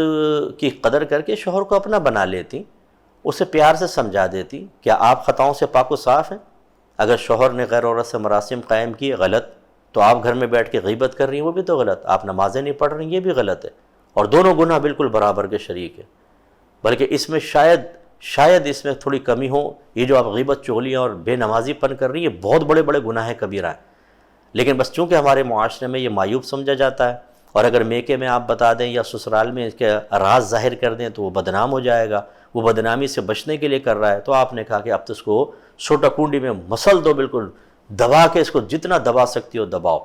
کی قدر کر کے شوہر کو اپنا بنا لیتی، اسے پیار سے سمجھا دیتی۔ کیا آپ خطاؤں سے پاک و صاف ہیں؟ اگر شوہر نے غیر عورت سے مراسم قائم کیے، غلط، تو آپ گھر میں بیٹھ کے غیبت کر رہی ہیں، وہ بھی تو غلط۔ آپ نمازیں نہیں پڑھ رہی ہیں، یہ بھی غلط ہے، اور دونوں گناہ بالکل برابر کے شریک ہیں۔ بلکہ اس میں شاید اس میں تھوڑی کمی ہو، یہ جو آپ غیبت، چغلیاں اور بے نمازی پن کر رہی ہیں، بہت بڑے بڑے گناہ کبیرہ ہیں، لیکن بس چونکہ ہمارے معاشرے میں یہ معیوب سمجھا جاتا ہے، اور اگر میکے میں آپ بتا دیں یا سسرال میں اس کے راز ظاہر کر دیں تو وہ بدنام ہو جائے گا، وہ بدنامی سے بچنے کے لیے کر رہا ہے، تو آپ نے کہا کہ اب تو اس کو سوٹا کنڈی میں مسل دو، بالکل دبا کے، اس کو جتنا دبا سکتی ہو دباؤ۔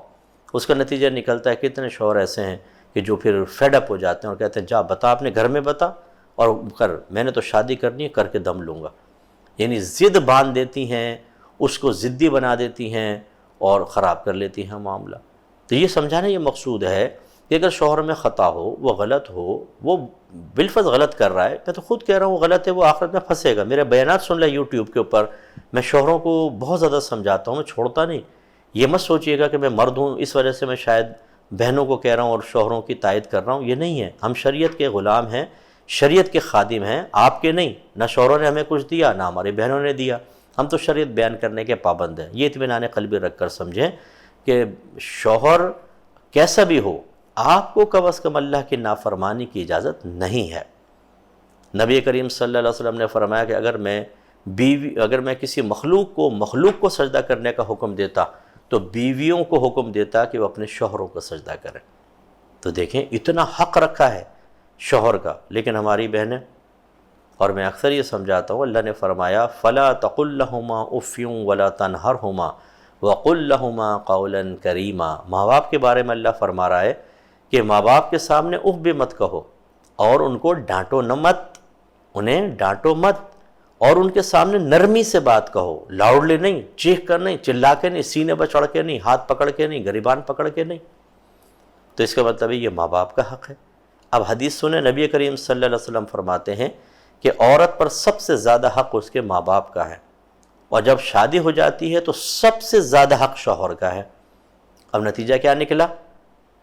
اس کا نتیجہ نکلتا ہے کتنے شوہر ایسے ہیں کہ جو پھر فیڈ اپ ہو جاتے ہیں اور کہتے ہیں جا بتا، اپنے گھر میں بتا اور کر، میں نے تو شادی کرنی ہے، کر کے دم لوں گا۔ یعنی ضد باندھ دیتی ہیں، اس کو ضدی بنا دیتی ہیں اور خراب کر لیتی ہیں معاملہ۔ تو یہ سمجھانا یہ مقصود ہے کہ اگر شوہر میں خطا ہو، وہ غلط ہو، وہ بالفرض غلط کر رہا ہے، میں تو خود کہہ رہا ہوں وہ غلط ہے، وہ آخرت میں پھنسے گا۔ میرے بیانات سن لیں یوٹیوب کے اوپر، میں شوہروں کو بہت زیادہ سمجھاتا ہوں، میں چھوڑتا نہیں۔ یہ مت سوچئے گا کہ میں مرد ہوں اس وجہ سے میں شاید بہنوں کو کہہ رہا ہوں اور شوہروں کی تائید کر رہا ہوں، یہ نہیں ہے۔ ہم شریعت کے غلام ہیں، شریعت کے خادم ہیں، آپ کے نہیں۔ نہ شوہروں نے ہمیں کچھ دیا، نہ ہماری بہنوں نے دیا، ہم تو شریعت بیان کرنے کے پابند ہیں۔ یہ اطمینان قلبی رکھ کر سمجھیں کہ شوہر کیسا بھی ہو، آپ کو کم از کم اللہ کی نافرمانی کی اجازت نہیں ہے۔ نبی کریم صلی اللہ علیہ وسلم نے فرمایا کہ اگر میں کسی مخلوق کو سجدہ کرنے کا حکم دیتا تو بیویوں کو حکم دیتا کہ وہ اپنے شوہروں کو سجدہ کریں۔ تو دیکھیں اتنا حق رکھا ہے شوہر کا، لیکن ہماری بہنیں، اور میں اکثر یہ سمجھاتا ہوں، اللہ نے فرمایا فَلَا تَقُلْ لَهُمَا أُفٍّ وَلَا تَنْهَرْهُمَا وَقُلْ لَهُمَا قَوْلًا كَرِيمًا۔ ماں باپ کے بارے میں اللہ فرما رہا ہے کہ ماں باپ کے سامنے اف بھی مت کہو، اور ان کو ڈانٹو نہ مت، انہیں ڈانٹو مت، اور ان کے سامنے نرمی سے بات کہو، لاؤڈلی نہیں، چیخ کر نہیں، چلا کے نہیں، سینے پر چڑھ کے نہیں، ہاتھ پکڑ کے نہیں، گریبان پکڑ کے نہیں۔ تو اس کا مطلب ہے یہ ماں باپ کا حق ہے۔ اب حدیث سنیں، نبی کریم صلی اللہ علیہ وسلم فرماتے ہیں کہ عورت پر سب سے زیادہ حق اس کے ماں باپ کا ہے، اور جب شادی ہو جاتی ہے تو سب سے زیادہ حق شوہر کا ہے۔ اب نتیجہ کیا نکلا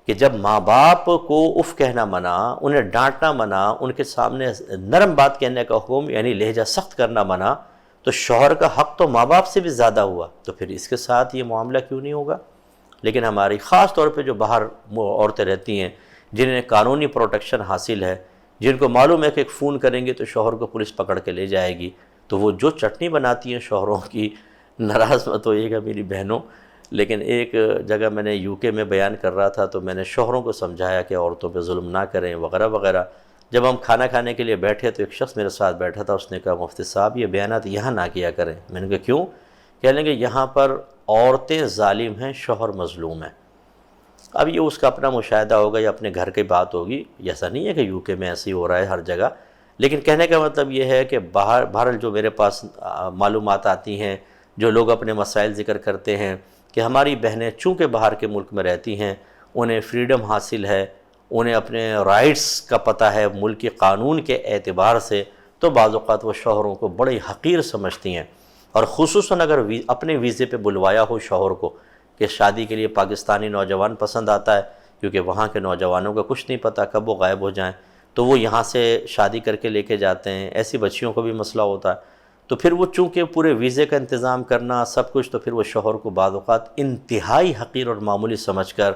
کہ جب ماں باپ کو اف کہنا منع، انہیں ڈانٹنا منع، ان کے سامنے نرم بات کہنے کا حکم یعنی لہجہ سخت کرنا منع، تو شوہر کا حق تو ماں باپ سے بھی زیادہ ہوا، تو پھر اس کے ساتھ یہ معاملہ کیوں نہیں ہوگا؟ لیکن ہماری خاص طور پہ جو باہر عورتیں رہتی ہیں، جنہیں قانونی پروٹیکشن حاصل ہے، جن کو معلوم ہے کہ ایک فون کریں گے تو شوہر کو پولیس پکڑ کے لے جائے گی، تو وہ جو چٹنی بناتی ہیں شوہروں کی، ناراض مت ہوئیے گا میری بہنوں، لیکن ایک جگہ میں نے UK میں بیان کر رہا تھا تو میں نے شوہروں کو سمجھایا کہ عورتوں پہ ظلم نہ کریں وغیرہ وغیرہ۔ جب ہم کھانا کھانے کے لیے بیٹھے تو ایک شخص میرے ساتھ بیٹھا تھا، اس نے کہا مفتی صاحب یہ بیانات یہاں نہ کیا کریں۔ میں نے کہا کیوں؟ کہہ لیں گے یہاں پر عورتیں ظالم ہیں، شوہر مظلوم ہیں۔ اب یہ اس کا اپنا مشاہدہ ہوگا یا اپنے گھر کی بات ہوگی، ایسا نہیں ہے کہ UK میں ایسے ہی ہو رہا ہے ہر جگہ، لیکن کہنے کا مطلب یہ ہے کہ باہر جو میرے پاس معلومات آتی ہیں، جو لوگ اپنے مسائل ذکر کرتے ہیں کہ ہماری بہنیں چونکہ باہر کے ملک میں رہتی ہیں، انہیں فریڈم حاصل ہے، انہیں اپنے رائٹس کا پتہ ہے ملک کے قانون کے اعتبار سے، تو بعض اوقات وہ شوہروں کو بڑی حقیر سمجھتی ہیں، اور خصوصاً اگر اپنے ویزے پہ بلوایا ہو شوہر کو کہ شادی کے لیے پاکستانی نوجوان پسند آتا ہے، کیونکہ وہاں کے نوجوانوں کا کچھ نہیں پتہ کب وہ غائب ہو جائیں، تو وہ یہاں سے شادی کر کے لے کے جاتے ہیں، ایسی بچیوں کو بھی مسئلہ ہوتا ہے، تو پھر وہ چونکہ پورے ویزے کا انتظام کرنا سب کچھ، تو پھر وہ شوہر کو بعض اوقات انتہائی حقیر اور معمولی سمجھ کر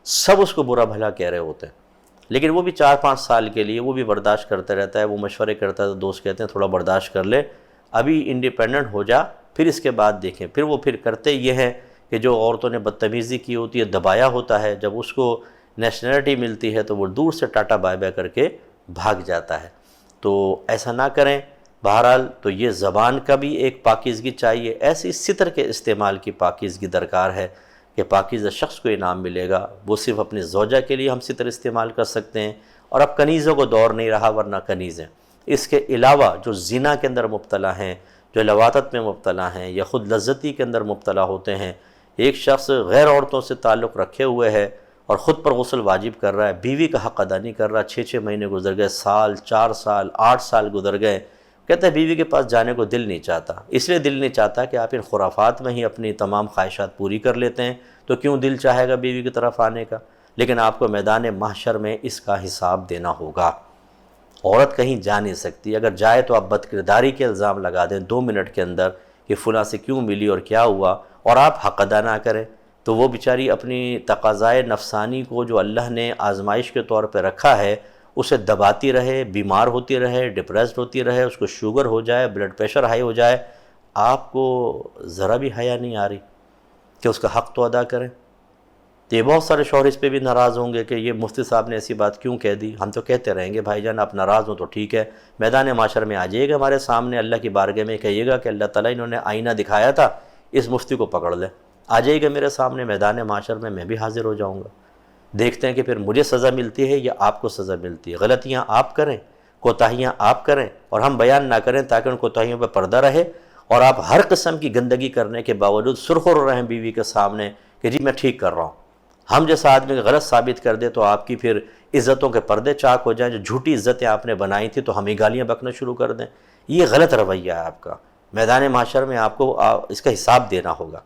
سب اس کو برا بھلا کہہ رہے ہوتے ہیں، لیکن وہ بھی 4-5 سال کے لیے وہ بھی برداشت کرتا رہتا ہے، وہ مشورے کرتا ہے تو دوست کہتے ہیں تھوڑا برداشت کر لے، ابھی انڈیپینڈنٹ ہو جا، پھر اس کے بعد دیکھیں۔ پھر وہ کرتے یہ ہیں کہ جو عورتوں نے بدتمیزی کی ہوتی ہے، دبایا ہوتا ہے، جب اس کو نیشنلٹی ملتی ہے تو وہ دور سے ٹاٹا بائے بائے کر کے بھاگ جاتا ہے۔ تو ایسا نہ کریں۔ بہرحال تو یہ زبان کا بھی ایک پاکیزگی چاہیے، ایسی ستر کے استعمال کی پاکیزگی درکار ہے کہ پاکیزہ شخص کو انعام ملے گا۔ وہ صرف اپنی زوجہ کے لیے ہم ستر استعمال کر سکتے ہیں، اور اب کنیزوں کو دور نہیں رہا، ورنہ کنیز ہیں۔ اس کے علاوہ جو زنا کے اندر مبتلا ہیں، جو لواطت میں مبتلا ہیں، یا خود لذتی کے اندر مبتلا ہوتے ہیں، ایک شخص غیر عورتوں سے تعلق رکھے ہوئے ہے اور خود پر غسل واجب کر رہا ہے، بیوی کا حق ادا نہیں کر رہا، 6 مہینے گزر گئے، سال، 4 سال، 8 سال گزر گئے، کہتا ہے بیوی کے پاس جانے کو دل نہیں چاہتا۔ اس لیے دل نہیں چاہتا کہ آپ ان خرافات میں ہی اپنی تمام خواہشات پوری کر لیتے ہیں، تو کیوں دل چاہے گا بیوی کی طرف آنے کا؟ لیکن آپ کو میدان محشر میں اس کا حساب دینا ہوگا۔ عورت کہیں جا نہیں سکتی، اگر جائے تو آپ بد کرداری کے الزام لگا دیں 2 منٹ کے اندر کہ فلاں سے کیوں ملی اور کیا ہوا، اور آپ حق ادا نہ کریں، تو وہ بیچاری اپنی تقاضائے نفسانی کو جو اللہ نے آزمائش کے طور پہ رکھا ہے اسے دباتی رہے، بیمار ہوتی رہے، ڈپریسڈ ہوتی رہے، اس کو شوگر ہو جائے، بلڈ پریشر ہائی ہو جائے۔ آپ کو ذرا بھی حیا نہیں آ رہی کہ اس کا حق تو ادا کریں؟ تو یہ بہت سارے شوہر اس پہ بھی ناراض ہوں گے کہ یہ مفتی صاحب نے ایسی بات کیوں کہہ دی۔ ہم تو کہتے رہیں گے بھائی جان، آپ ناراض ہوں تو ٹھیک ہے، میدان معاشر میں آ جائیے گا ہمارے سامنے، اللہ کی بارگاہ میں کہیے گا کہ اللہ تعالیٰ انہوں نے آئینہ دکھایا تھا، اس مفتی کو پکڑ لیں، آ جائیے گا میرے سامنے میدان معاشر میں بھی حاضر ہو جاؤں گا۔ دیکھتے ہیں کہ پھر مجھے سزا ملتی ہے یا آپ کو سزا ملتی ہے۔ غلطیاں آپ کریں، کوتاہیاں آپ کریں، اور ہم بیان نہ کریں تاکہ ان کوتاہیوں پہ پردہ رہے، اور آپ ہر قسم کی گندگی کرنے کے باوجود سرخر رہیں بیوی کے سامنے کہ جی میں ٹھیک کر رہا ہوں۔ ہم جیسا آدمی غلط ثابت کر دے تو آپ کی پھر عزتوں کے پردے چاک ہو جائیں، جو جھوٹی عزتیں آپ نے بنائی تھی تو ہمیں گالیاں بکنا شروع کر دیں۔ یہ غلط رویہ ہے آپ کا، میدان معاشر میں آپ کو اس کا حساب دینا ہوگا۔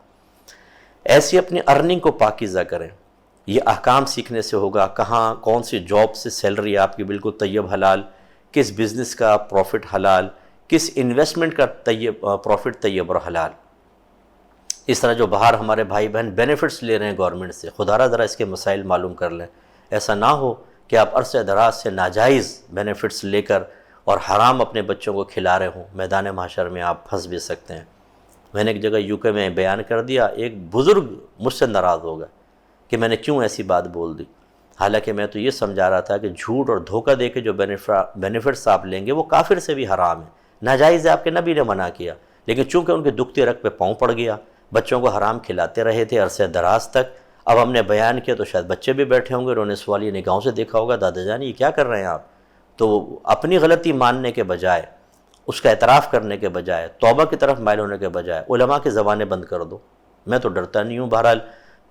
ایسی اپنی ارننگ کو پاکیزہ کریں، یہ احکام سیکھنے سے ہوگا، کہاں کون سی جاب سے سیلری آپ کی بالکل طیب حلال، کس بزنس کا پروفٹ حلال، کس انویسٹمنٹ کا پروفٹ طیب اور حلال۔ اس طرح جو باہر ہمارے بھائی بہن بینیفٹس لے رہے ہیں گورنمنٹ سے، خدا را ذرا اس کے مسائل معلوم کر لیں۔ ایسا نہ ہو کہ آپ عرصہ دراز سے ناجائز بینیفٹس لے کر اور حرام اپنے بچوں کو کھلا رہے ہوں، میدان محشر میں آپ پھنس بھی سکتے ہیں۔ میں نے ایک جگہ UK میں بیان کر دیا، ایک بزرگ مجھ سے ناراض ہو گئے کہ میں نے کیوں ایسی بات بول دی، حالانکہ میں تو یہ سمجھا رہا تھا کہ جھوٹ اور دھوکہ دے کے جو بینیفٹس آپ لیں گے وہ کافر سے بھی حرام ہے، ناجائز ہے، آپ کے نبی نے منع کیا، لیکن چونکہ ان کے دکھتی رگ پہ پاؤں پڑ گیا، بچوں کو حرام کھلاتے رہے تھے عرصہ دراز تک۔ اب ہم نے بیان کیا تو شاید بچے بھی بیٹھے ہوں گے، انہوں نے سوالیہ نگاہوں سے دیکھا ہوگا، دادا جان یہ کیا کر رہے ہیں آپ؟ تو اپنی غلطی ماننے کے بجائے، اس کا اعتراف کرنے کے بجائے، توبہ کی طرف مائل ہونے کے بجائے علماء کی زبانیں بند کر دو۔ میں تو ڈرتا نہیں ہوں، بہرحال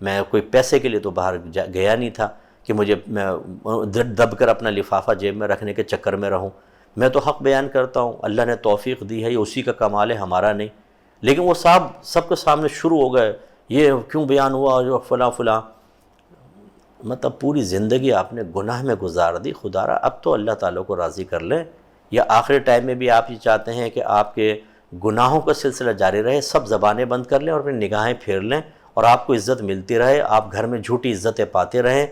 میں کوئی پیسے کے لیے تو باہر گیا نہیں تھا کہ مجھے میں دب کر اپنا لفافہ جیب میں رکھنے کے چکر میں رہوں۔ میں تو حق بیان کرتا ہوں، اللہ نے توفیق دی ہے، یہ اسی کا کمال ہے، ہمارا نہیں۔ لیکن وہ صاحب سب کے سامنے شروع ہو گئے، یہ کیوں بیان ہوا جو فلاں فلاں، مطلب پوری زندگی آپ نے گناہ میں گزار دی۔ خدا را اب تو اللہ تعالیٰ کو راضی کر لیں، یا آخری ٹائم میں بھی آپ یہ چاہتے ہیں کہ آپ کے گناہوں کا سلسلہ جاری رہے، سب زبانیں بند کر لیں اور اپنی نگاہیں پھیر لیں، اور آپ کو عزت ملتی رہے، آپ گھر میں جھوٹی عزتیں پاتے رہیں،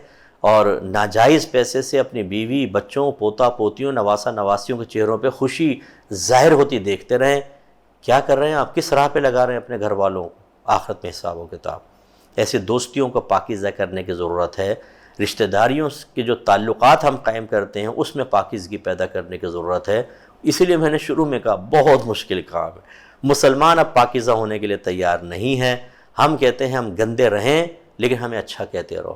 اور ناجائز پیسے سے اپنی بیوی، بچوں، پوتا پوتیوں، نواسا نواسیوں کے چہروں پہ خوشی ظاہر ہوتی دیکھتے رہیں۔ کیا کر رہے ہیں آپ؟ کس راہ پہ لگا رہے ہیں اپنے گھر والوں کو؟ آخرت میں حساب و کتاب۔ ایسی دوستیوں کو پاکیزہ کرنے کی ضرورت ہے، رشتہ داریوں کے جو تعلقات ہم قائم کرتے ہیں اس میں پاکیزگی پیدا کرنے کی ضرورت ہے۔ اسی لیے میں نے شروع میں کہا بہت مشکل کام ہے، مسلمان اب پاکیزہ ہونے کے لیے تیار نہیں ہیں۔ ہم کہتے ہیں ہم گندے رہیں لیکن ہمیں اچھا کہتے رہو،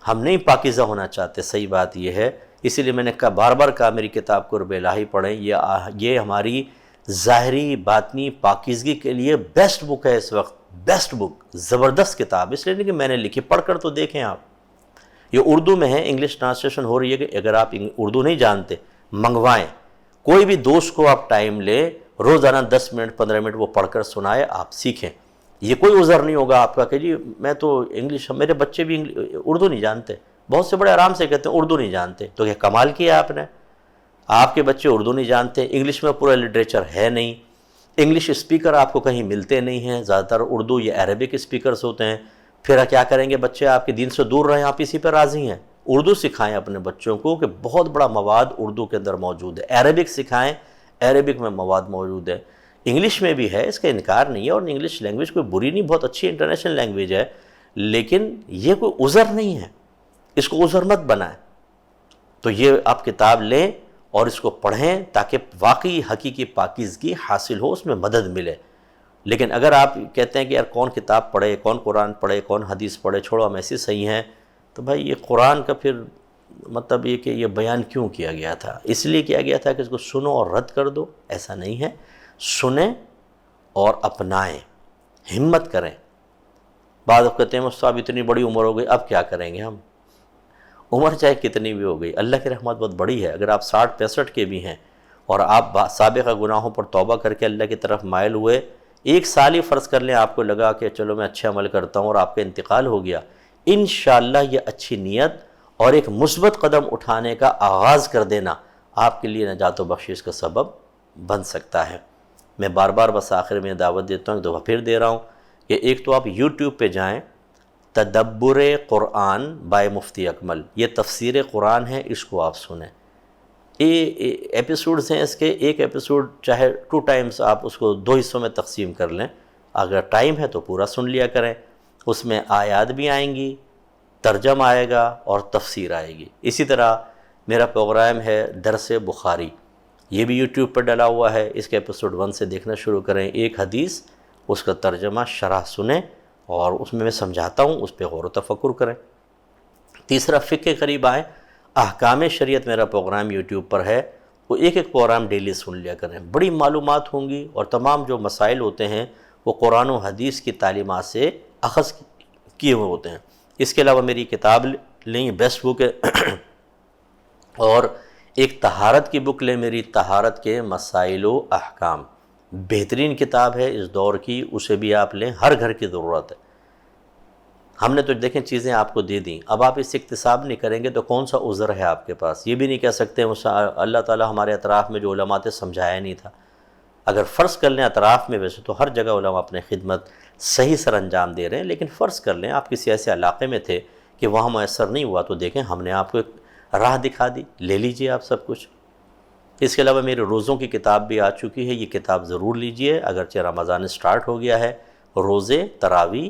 ہم نہیں پاکیزہ ہونا چاہتے، صحیح بات یہ ہے۔ اسی لیے میں نے کہا بار بار کہا میری کتاب قرب الہی پڑھیں، یہ ہماری ظاہری باطنی پاکیزگی کے لیے بیسٹ بک ہے اس وقت، بیسٹ بک، زبردست کتاب۔ اس لیے نہیں کہ میں نے لکھی، پڑھ کر تو دیکھیں آپ، یہ اردو میں ہے، انگلش ٹرانسلیشن ہو رہی ہے، کہ اگر آپ اردو نہیں جانتے منگوائیں، کوئی بھی دوست کو آپ ٹائم لیں، روزانہ 10 منٹ 15 منٹ وہ پڑھ کر سنائے، آپ سیکھیں۔ یہ کوئی عذر نہیں ہوگا آپ کا کہ جی میں تو انگلش، میرے بچے بھی اردو نہیں جانتے، بہت سے بڑے آرام سے کہتے ہیں اردو نہیں جانتے، تو یہ کمال کیا آپ نے، آپ کے بچے اردو نہیں جانتے، انگلش میں پورا لٹریچر ہے نہیں، انگلش اسپیکر آپ کو کہیں ملتے نہیں ہیں، زیادہ تر اردو یا عربک اسپیکرز ہوتے ہیں، پھر کیا کریں گے بچے؟ آپ کے دین سے دور رہیں، آپ اسی پہ راضی ہیں۔ اردو سکھائیں اپنے بچوں کو کہ بہت بڑا مواد اردو کے اندر موجود ہے، عربک سکھائیں، عربک میں مواد موجود ہے، انگلش میں بھی ہے، اس کا انکار نہیں ہے، اور انگلش لینگویج کوئی بری نہیں، بہت اچھی انٹرنیشنل لینگویج ہے، لیکن یہ کوئی عذر نہیں ہے، اس کو عذر مت بنائیں۔ تو یہ آپ کتاب لیں اور اس کو پڑھیں تاکہ واقعی حقیقی پاکیزگی حاصل ہو، اس میں مدد ملے۔ لیکن اگر آپ کہتے ہیں کہ یار کون کتاب پڑھے، کون قرآن پڑھے، کون حدیث پڑھے، چھوڑو ہم ایسے صحیح ہیں، تو بھائی یہ قرآن کا پھر مطلب یہ کہ یہ بیان کیوں کیا گیا تھا؟ اس لیے کیا گیا تھا کہ اس کو سنو اور رد کر دو؟ ایسا نہیں ہے، سنیں اور اپنائیں، ہمت کریں۔ بعض کہتے ہیں صاحب اتنی بڑی عمر ہو گئی، اب کیا کریں گے ہم؟ عمر چاہے کتنی بھی ہو گئی، اللہ کی رحمت بہت بڑی ہے۔ اگر آپ 60-65 کے بھی ہیں اور آپ سابقہ گناہوں پر توبہ کر کے اللہ کی طرف مائل ہوئے، 1 سال ہی فرض کر لیں آپ کو لگا کہ چلو میں اچھے عمل کرتا ہوں اور آپ کا انتقال ہو گیا، انشاءاللہ یہ اچھی نیت اور ایک مثبت قدم اٹھانے کا آغاز کر دینا آپ کے لیے نجات و بخشش کا سبب بن سکتا ہے۔ میں بار بار بس آخر میں دعوت دیتا ہوں، ایک دفعہ پھر دے رہا ہوں کہ ایک تو آپ یوٹیوب پہ جائیں، تدبر قرآن بائے مفتی اکمل، یہ تفسیر قرآن ہے، اس کو آپ سنیں۔ ایپیسوڈز ہیں اس کے، ایک ایپیسوڈ چاہے 2 ٹائمز آپ اس کو 2 حصوں میں تقسیم کر لیں، اگر ٹائم ہے تو پورا سن لیا کریں، اس میں آیات بھی آئیں گی، ترجمہ آئے گا اور تفسیر آئے گی۔ اسی طرح میرا پروگرام ہے درس بخاری، یہ بھی یوٹیوب پر ڈلا ہوا ہے، اس کے ایپیسوڈ 1 سے دیکھنا شروع کریں، ایک حدیث اس کا ترجمہ شرح سنیں اور اس میں سمجھاتا ہوں، اس پہ غور و تفکر کریں۔ تیسرا فقہ کے قریب آئیں، احکام شریعت میرا پروگرام یوٹیوب پر ہے، وہ ایک پروگرام ڈیلی سن لیا کریں، بڑی معلومات ہوں گی، اور تمام جو مسائل ہوتے ہیں وہ قرآن و حدیث کی تعلیمات سے اخذ کیے ہوئے ہوتے ہیں۔ اس کے علاوہ میری کتاب لیں، بیسٹ بک ہے، اور ایک طہارت کی بک لیں میری، طہارت کے مسائل و احکام، بہترین کتاب ہے اس دور کی، اسے بھی آپ لیں، ہر گھر کی ضرورت ہے۔ ہم نے تو دیکھیں چیزیں آپ کو دے دیں، اب آپ اس سے اکتساب نہیں کریں گے تو کون سا عذر ہے آپ کے پاس؟ یہ بھی نہیں کہہ سکتے اللہ تعالیٰ ہمارے اطراف میں جو علماء تھے سمجھایا نہیں تھا۔ اگر فرض کر لیں اطراف میں، ویسے تو ہر جگہ علماء اپنے خدمت صحیح سر انجام دے رہے ہیں، لیکن فرض کر لیں آپ کسی ایسے علاقے میں تھے کہ وہاں میسر نہیں ہوا، تو دیکھیں ہم نے آپ کو ایک راہ دکھا دی، لے لیجئے آپ سب کچھ۔ اس کے علاوہ میرے روزوں کی کتاب بھی آ چکی ہے، یہ کتاب ضرور لیجئے، اگرچہ رمضان سٹارٹ ہو گیا ہے۔ روزے، تراویح،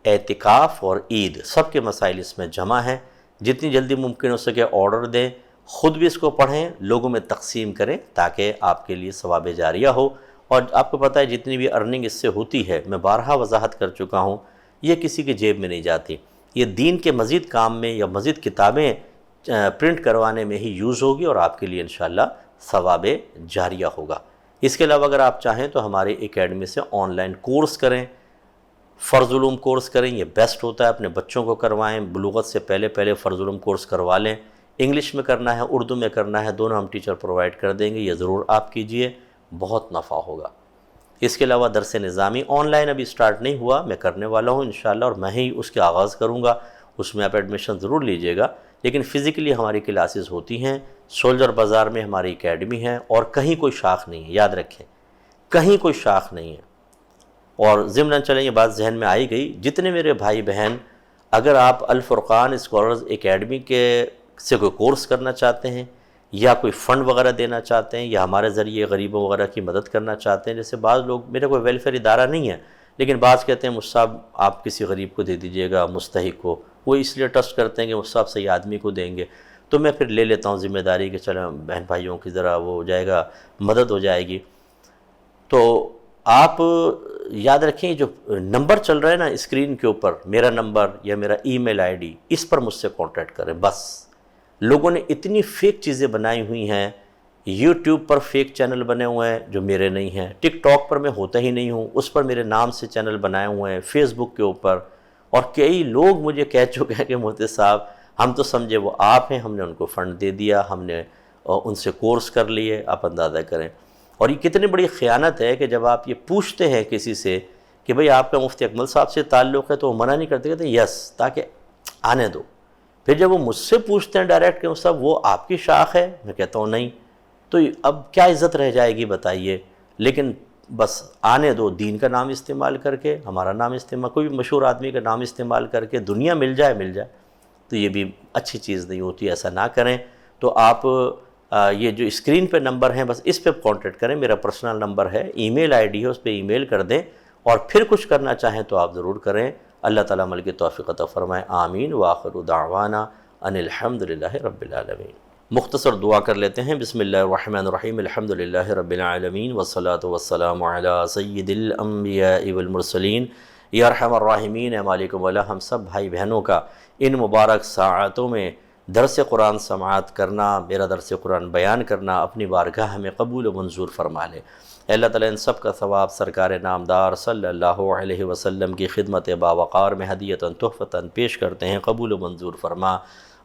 اعتکاف اور عید، سب کے مسائل اس میں جمع ہیں، جتنی جلدی ممکن ہو سکے آرڈر دیں، خود بھی اس کو پڑھیں، لوگوں میں تقسیم کریں تاکہ آپ کے لیے ثواب جاریہ ہو۔ اور آپ کو پتہ ہے جتنی بھی ارننگ اس سے ہوتی ہے، میں بارہا وضاحت کر چکا ہوں، یہ کسی کی جیب میں نہیں جاتی، یہ دین کے مزید کام میں یا مزید کتابیں پرنٹ کروانے میں ہی یوز ہوگی، اور آپ کے لیے انشاءاللہ ثواب جاریہ ہوگا۔ اس کے علاوہ اگر آپ چاہیں تو ہمارے اکیڈمی سے آن لائن کورس کریں، فرض علوم کورس کریں، یہ بیسٹ ہوتا ہے، اپنے بچوں کو کروائیں، بلوغت سے پہلے فرض علوم کورس کروا لیں، انگلش میں کرنا ہے، اردو میں کرنا ہے، دونوں ہم ٹیچر پرووائڈ کر دیں گے، یہ ضرور آپ کیجئے، بہت نفع ہوگا۔ اس کے علاوہ درس نظامی آن لائن ابھی سٹارٹ نہیں ہوا، میں کرنے والا ہوں انشاءاللہ، اور میں ہی اس کے آغاز کروں گا، اس میں آپ ایڈمیشن ضرور لیجئے گا، لیکن فزیکلی ہماری کلاسز ہوتی ہیں، سولجر بازار میں ہماری اکیڈمی ہے، اور کہیں کوئی شاخ نہیں ہے، یاد رکھیں کہیں کوئی شاخ نہیں ہے۔ اور ضمن چلیں یہ بات ذہن میں آئی گئی، جتنے میرے بھائی بہن اگر آپ الفرقان اسکالرز اکیڈمی کے سے کوئی کورس کرنا چاہتے ہیں، یا کوئی فنڈ وغیرہ دینا چاہتے ہیں، یا ہمارے ذریعے غریبوں وغیرہ کی مدد کرنا چاہتے ہیں، جیسے بعض لوگ، میرا کوئی ویلفیئر ادارہ نہیں ہے، لیکن بعض کہتے ہیں مجھ صاحب آپ کسی غریب کو دے دیجئے گا، مستحق کو، وہ اس لیے ٹرسٹ کرتے ہیں کہ مجھ صاحب صحیح آدمی کو دیں گے، تو میں پھر لے لیتا ہوں ذمہ داری کہ چلو بہن بھائیوں کی ذرا وہ ہو جائے گا، مدد ہو جائے گی۔ تو آپ یاد رکھیں جو نمبر چل رہا ہے نا اسکرین کے اوپر، میرا نمبر یا میرا ای میل آئی ڈی، اس پر مجھ سے کانٹیکٹ کریں بس۔ لوگوں نے اتنی فیک چیزیں بنائی ہوئی ہیں، یوٹیوب پر فیک چینل بنے ہوئے ہیں جو میرے نہیں ہیں، ٹک ٹاک پر میں ہوتا ہی نہیں ہوں، اس پر میرے نام سے چینل بنائے ہوئے ہیں، فیس بک کے اوپر، اور کئی لوگ مجھے کہہ چکے ہیں کہ مفتی صاحب ہم تو سمجھے وہ آپ ہیں، ہم نے ان کو فنڈ دے دیا، ہم نے ان سے کورس کر لیے، آپ اندازہ کریں۔ اور یہ کتنی بڑی خیانت ہے کہ جب آپ یہ پوچھتے ہیں کسی سے کہ بھئی آپ کا مفتی اکمل صاحب سے تعلق ہے، تو وہ منع نہیں کرتے، کہتے ہیں یس، تاکہ آنے دو۔ پھر جب وہ مجھ سے پوچھتے ہیں ڈائریکٹ کہ صاحب وہ آپ کی شاخ ہے، میں کہتا ہوں نہیں، تو اب کیا عزت رہ جائے گی بتائیے؟ لیکن بس آنے دو، دین کا نام استعمال کر کے، ہمارا نام استعمال، کوئی بھی مشہور آدمی کا نام استعمال کر کے دنیا مل جائے، تو یہ بھی اچھی چیز نہیں ہوتی، ایسا نہ کریں۔ تو آپ یہ جو اسکرین پہ نمبر ہیں بس اس پہ کانٹیکٹ کریں، میرا پرسنل نمبر ہے، ای میل آئی ڈی ہے، اس پہ ای میل کر دیں، اور پھر کچھ کرنا چاہیں تو آپ ضرور کریں۔ اللہ تعالیٰ عمل کی توفیق عطا فرمائے، آمین۔ وآخر دعوانا ان الحمد للہ رب العالمین۔ مختصر دعا کر لیتے ہیں۔ بسم اللہ الرحمن الرحیم، الحمد للہ رب العالمین، والصلاة والسلام علی سید الانبیاء والمرسلین۔ یا ارحم الراحمین، اے مالک مولا، ہم سب بھائی بہنوں کا ان مبارک ساعتوں میں درس قرآن سماعت کرنا، میرا درس قرآن بیان کرنا اپنی بارگاہ میں قبول و منظور فرما لے۔ اے اللہ تعالیٰ ان سب کا ثواب سرکار نامدار صلی اللہ علیہ وسلم کی خدمت باوقار میں ہدیۃً تحفۃً پیش کرتے ہیں، قبول و منظور فرما۔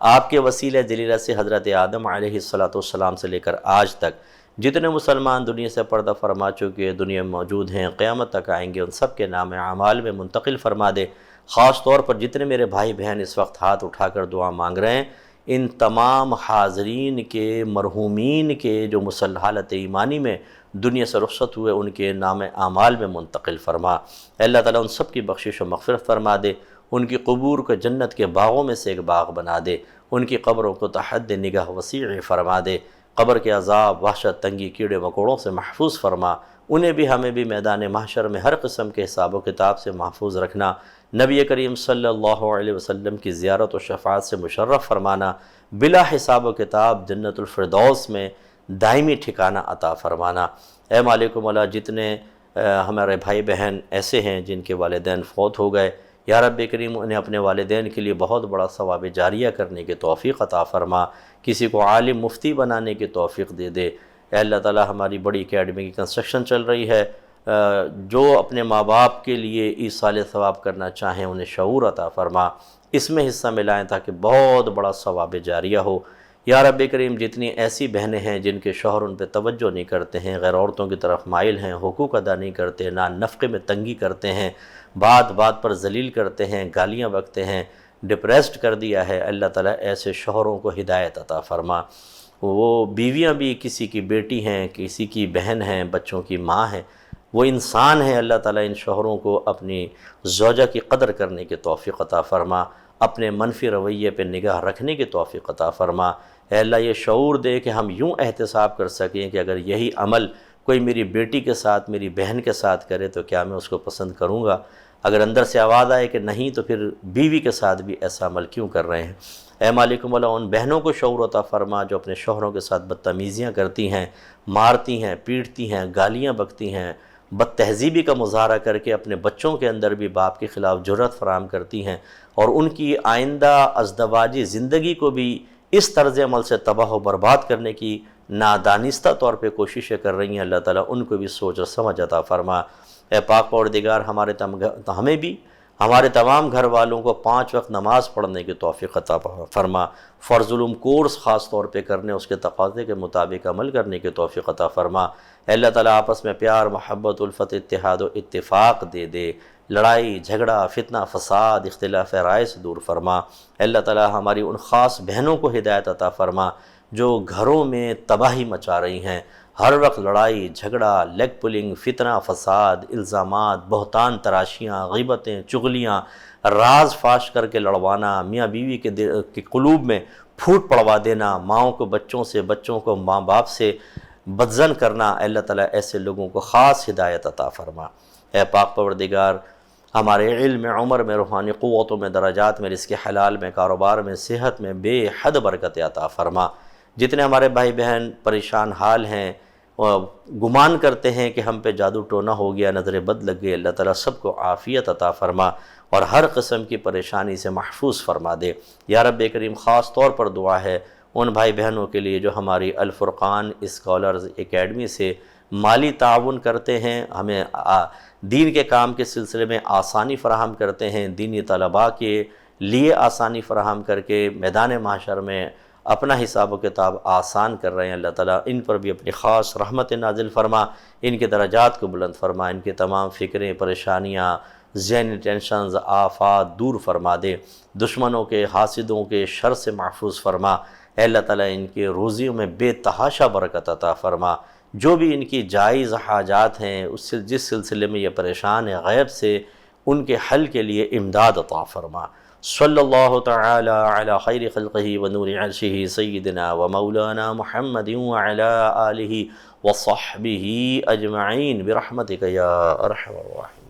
آپ کے وسیلہ جلیلہ سے حضرت آدم علیہ السلام سے لے کر آج تک جتنے مسلمان دنیا سے پردہ فرما چکے، دنیا میں موجود ہیں، قیامت تک آئیں گے، ان سب کے نام اعمال میں منتقل فرما دے۔ خاص طور پر جتنے میرے بھائی بہن اس وقت ہاتھ اٹھا کر دعا مانگ رہے ہیں، ان تمام حاضرین کے، مرحومین کے جو مسلح حالت ایمانی میں دنیا سے رخصت ہوئے، ان کے نام اعمال میں منتقل فرما۔ اے اللہ تعالیٰ ان سب کی بخشش و مغفرت فرما دے، ان کی قبور کو جنت کے باغوں میں سے ایک باغ بنا دے، ان کی قبروں کو تحد نگاہ وسیع فرما دے، قبر کے عذاب، وحشت، تنگی، کیڑے مکوڑوں سے محفوظ فرما، انہیں بھی ہمیں بھی میدان محشر میں ہر قسم کے حساب و کتاب سے محفوظ رکھنا، نبی کریم صلی اللہ علیہ وسلم کی زیارت و شفاعت سے مشرف فرمانا، بلا حساب و کتاب جنت الفردوس میں دائمی ٹھکانہ عطا فرمانا۔ اے مالک و مولا، جتنے ہمارے بھائی بہن ایسے ہیں جن کے والدین فوت ہو گئے، یا رب کریم انہیں اپنے والدین کے لیے بہت بڑا ثواب جاریہ کرنے کی توفیق عطا فرما، کسی کو عالم مفتی بنانے کی توفیق دے دے۔ اے اللہ تعالیٰ، ہماری بڑی اکیڈمی کی کنسٹرکشن چل رہی ہے، جو اپنے ماں باپ کے لیے ایصال ثواب کرنا چاہیں انہیں شعور عطا فرما، اس میں حصہ ملائیں تاکہ بہت بڑا ثواب جاریہ ہو۔ یا رب کریم، جتنی ایسی بہنیں ہیں جن کے شوہر ان پہ توجہ نہیں کرتے ہیں، غیر عورتوں کی طرف مائل ہیں، حقوق ادا نہیں کرتے، نان نفقے میں تنگی کرتے ہیں، بات بات پر ذلیل کرتے ہیں، گالیاں بکتے ہیں، ڈپریسڈ کر دیا ہے، اللہ تعالیٰ ایسے شوہروں کو ہدایت عطا فرما۔ وہ بیویاں بھی کسی کی بیٹی ہیں، کسی کی بہن ہیں، بچوں کی ماں ہیں، وہ انسان ہیں، اللہ تعالیٰ ان شوہروں کو اپنی زوجہ کی قدر کرنے کی توفیق عطا فرما، اپنے منفی رویے پہ نگاہ رکھنے کی توفیق عطا فرما۔ اے اللہ، یہ شعور دے کہ ہم یوں احتساب کر سکیں کہ اگر یہی عمل کوئی میری بیٹی کے ساتھ، میری بہن کے ساتھ کرے تو کیا میں اس کو پسند کروں گا؟ اگر اندر سے آواز آئے کہ نہیں تو پھر بیوی کے ساتھ بھی ایسا عمل کیوں کر رہے ہیں؟ اے مالک مولا، ان بہنوں کو شعور عطا فرما جو اپنے شوہروں کے ساتھ بدتمیزیاں کرتی ہیں، مارتی ہیں، پیٹتی ہیں، گالیاں بکتی ہیں، بد تہذیبی کا مظاہرہ کر کے اپنے بچوں کے اندر بھی باپ کے خلاف جرأت فراہم کرتی ہیں، اور ان کی آئندہ ازدواجی زندگی کو بھی اس طرز عمل سے تباہ و برباد کرنے کی نادانستہ طور پہ کوششیں کر رہی ہیں۔ اللہ تعالیٰ ان کو بھی سوچ اور سمجھ عطا فرما۔ اے پاک پروردگار، ہمیں بھی ہمارے تمام گھر والوں کو 5 وقت نماز پڑھنے کی توفیق عطا فرما، فرض علوم کورس خاص طور پہ کرنے، اس کے تقاضے کے مطابق عمل کرنے کی توفیق عطا فرما۔ اے اللہ تعالیٰ، آپس میں پیار، محبت، الفت، اتحاد و اتفاق دے دے، لڑائی جھگڑا، فتنہ فساد، اختلاف رائے سے دور فرما۔ اے اللہ تعالیٰ، ہماری ان خاص بہنوں کو ہدایت عطا فرما جو گھروں میں تباہی مچا رہی ہیں، ہر وقت لڑائی جھگڑا، لیگ پولنگ، فتنہ فساد، الزامات، بہتان تراشیاں، غیبتیں، چغلیاں، راز فاش کر کے لڑوانا، میاں بیوی کے قلوب میں پھوٹ پڑوا دینا، ماؤں کو بچوں سے، بچوں کو ماں باپ سے بدظن کرنا۔ اے اللہ تعالیٰ، ایسے لوگوں کو خاص ہدایت عطا فرما۔ اے پاک پروردگار، ہمارے علم، عمر میں، روحانی قوتوں میں، درجات میں، رزق حلال میں، کاروبار میں، صحت میں بے حد برکت عطا فرما۔ جتنے ہمارے بھائی بہن پریشان حال ہیں، گمان کرتے ہیں کہ ہم پہ جادو ٹونا ہو گیا، نظر بد لگ گئی، اللہ تعالیٰ سب کو عافیت عطا فرما اور ہر قسم کی پریشانی سے محفوظ فرما دے۔ یا رب کریم، خاص طور پر دعا ہے ان بھائی بہنوں کے لیے جو ہماری الفرقان اسکالرز اکیڈمی سے مالی تعاون کرتے ہیں، ہمیں دین کے کام کے سلسلے میں آسانی فراہم کرتے ہیں، دینی طلباء کے لیے آسانی فراہم کر کے میدان محشر میں اپنا حساب و کتاب آسان کر رہے ہیں۔ اللہ تعالیٰ ان پر بھی اپنی خاص رحمت نازل فرما، ان کے درجات کو بلند فرما، ان کی تمام فکریں، پریشانیاں، ذہنی ٹینشنز، آفات دور فرما دے، دشمنوں کے، حاسدوں کے شر سے محفوظ فرما۔ اے اللہ تعالیٰ، ان کی روزیوں میں بے تحاشا برکت عطا فرما، جو بھی ان کی جائز حاجات ہیں، جس سلسلے میں یہ پریشان ہے، غیب سے ان کے حل کے لیے امداد عطا فرما۔ صلی اللہ تعالی علی خیر خلقہ ونور عرشہ سیدنا و مولانا محمد وعلی آلہ وصحبہ اجمعین برحمتک یا ارحم الراحمین۔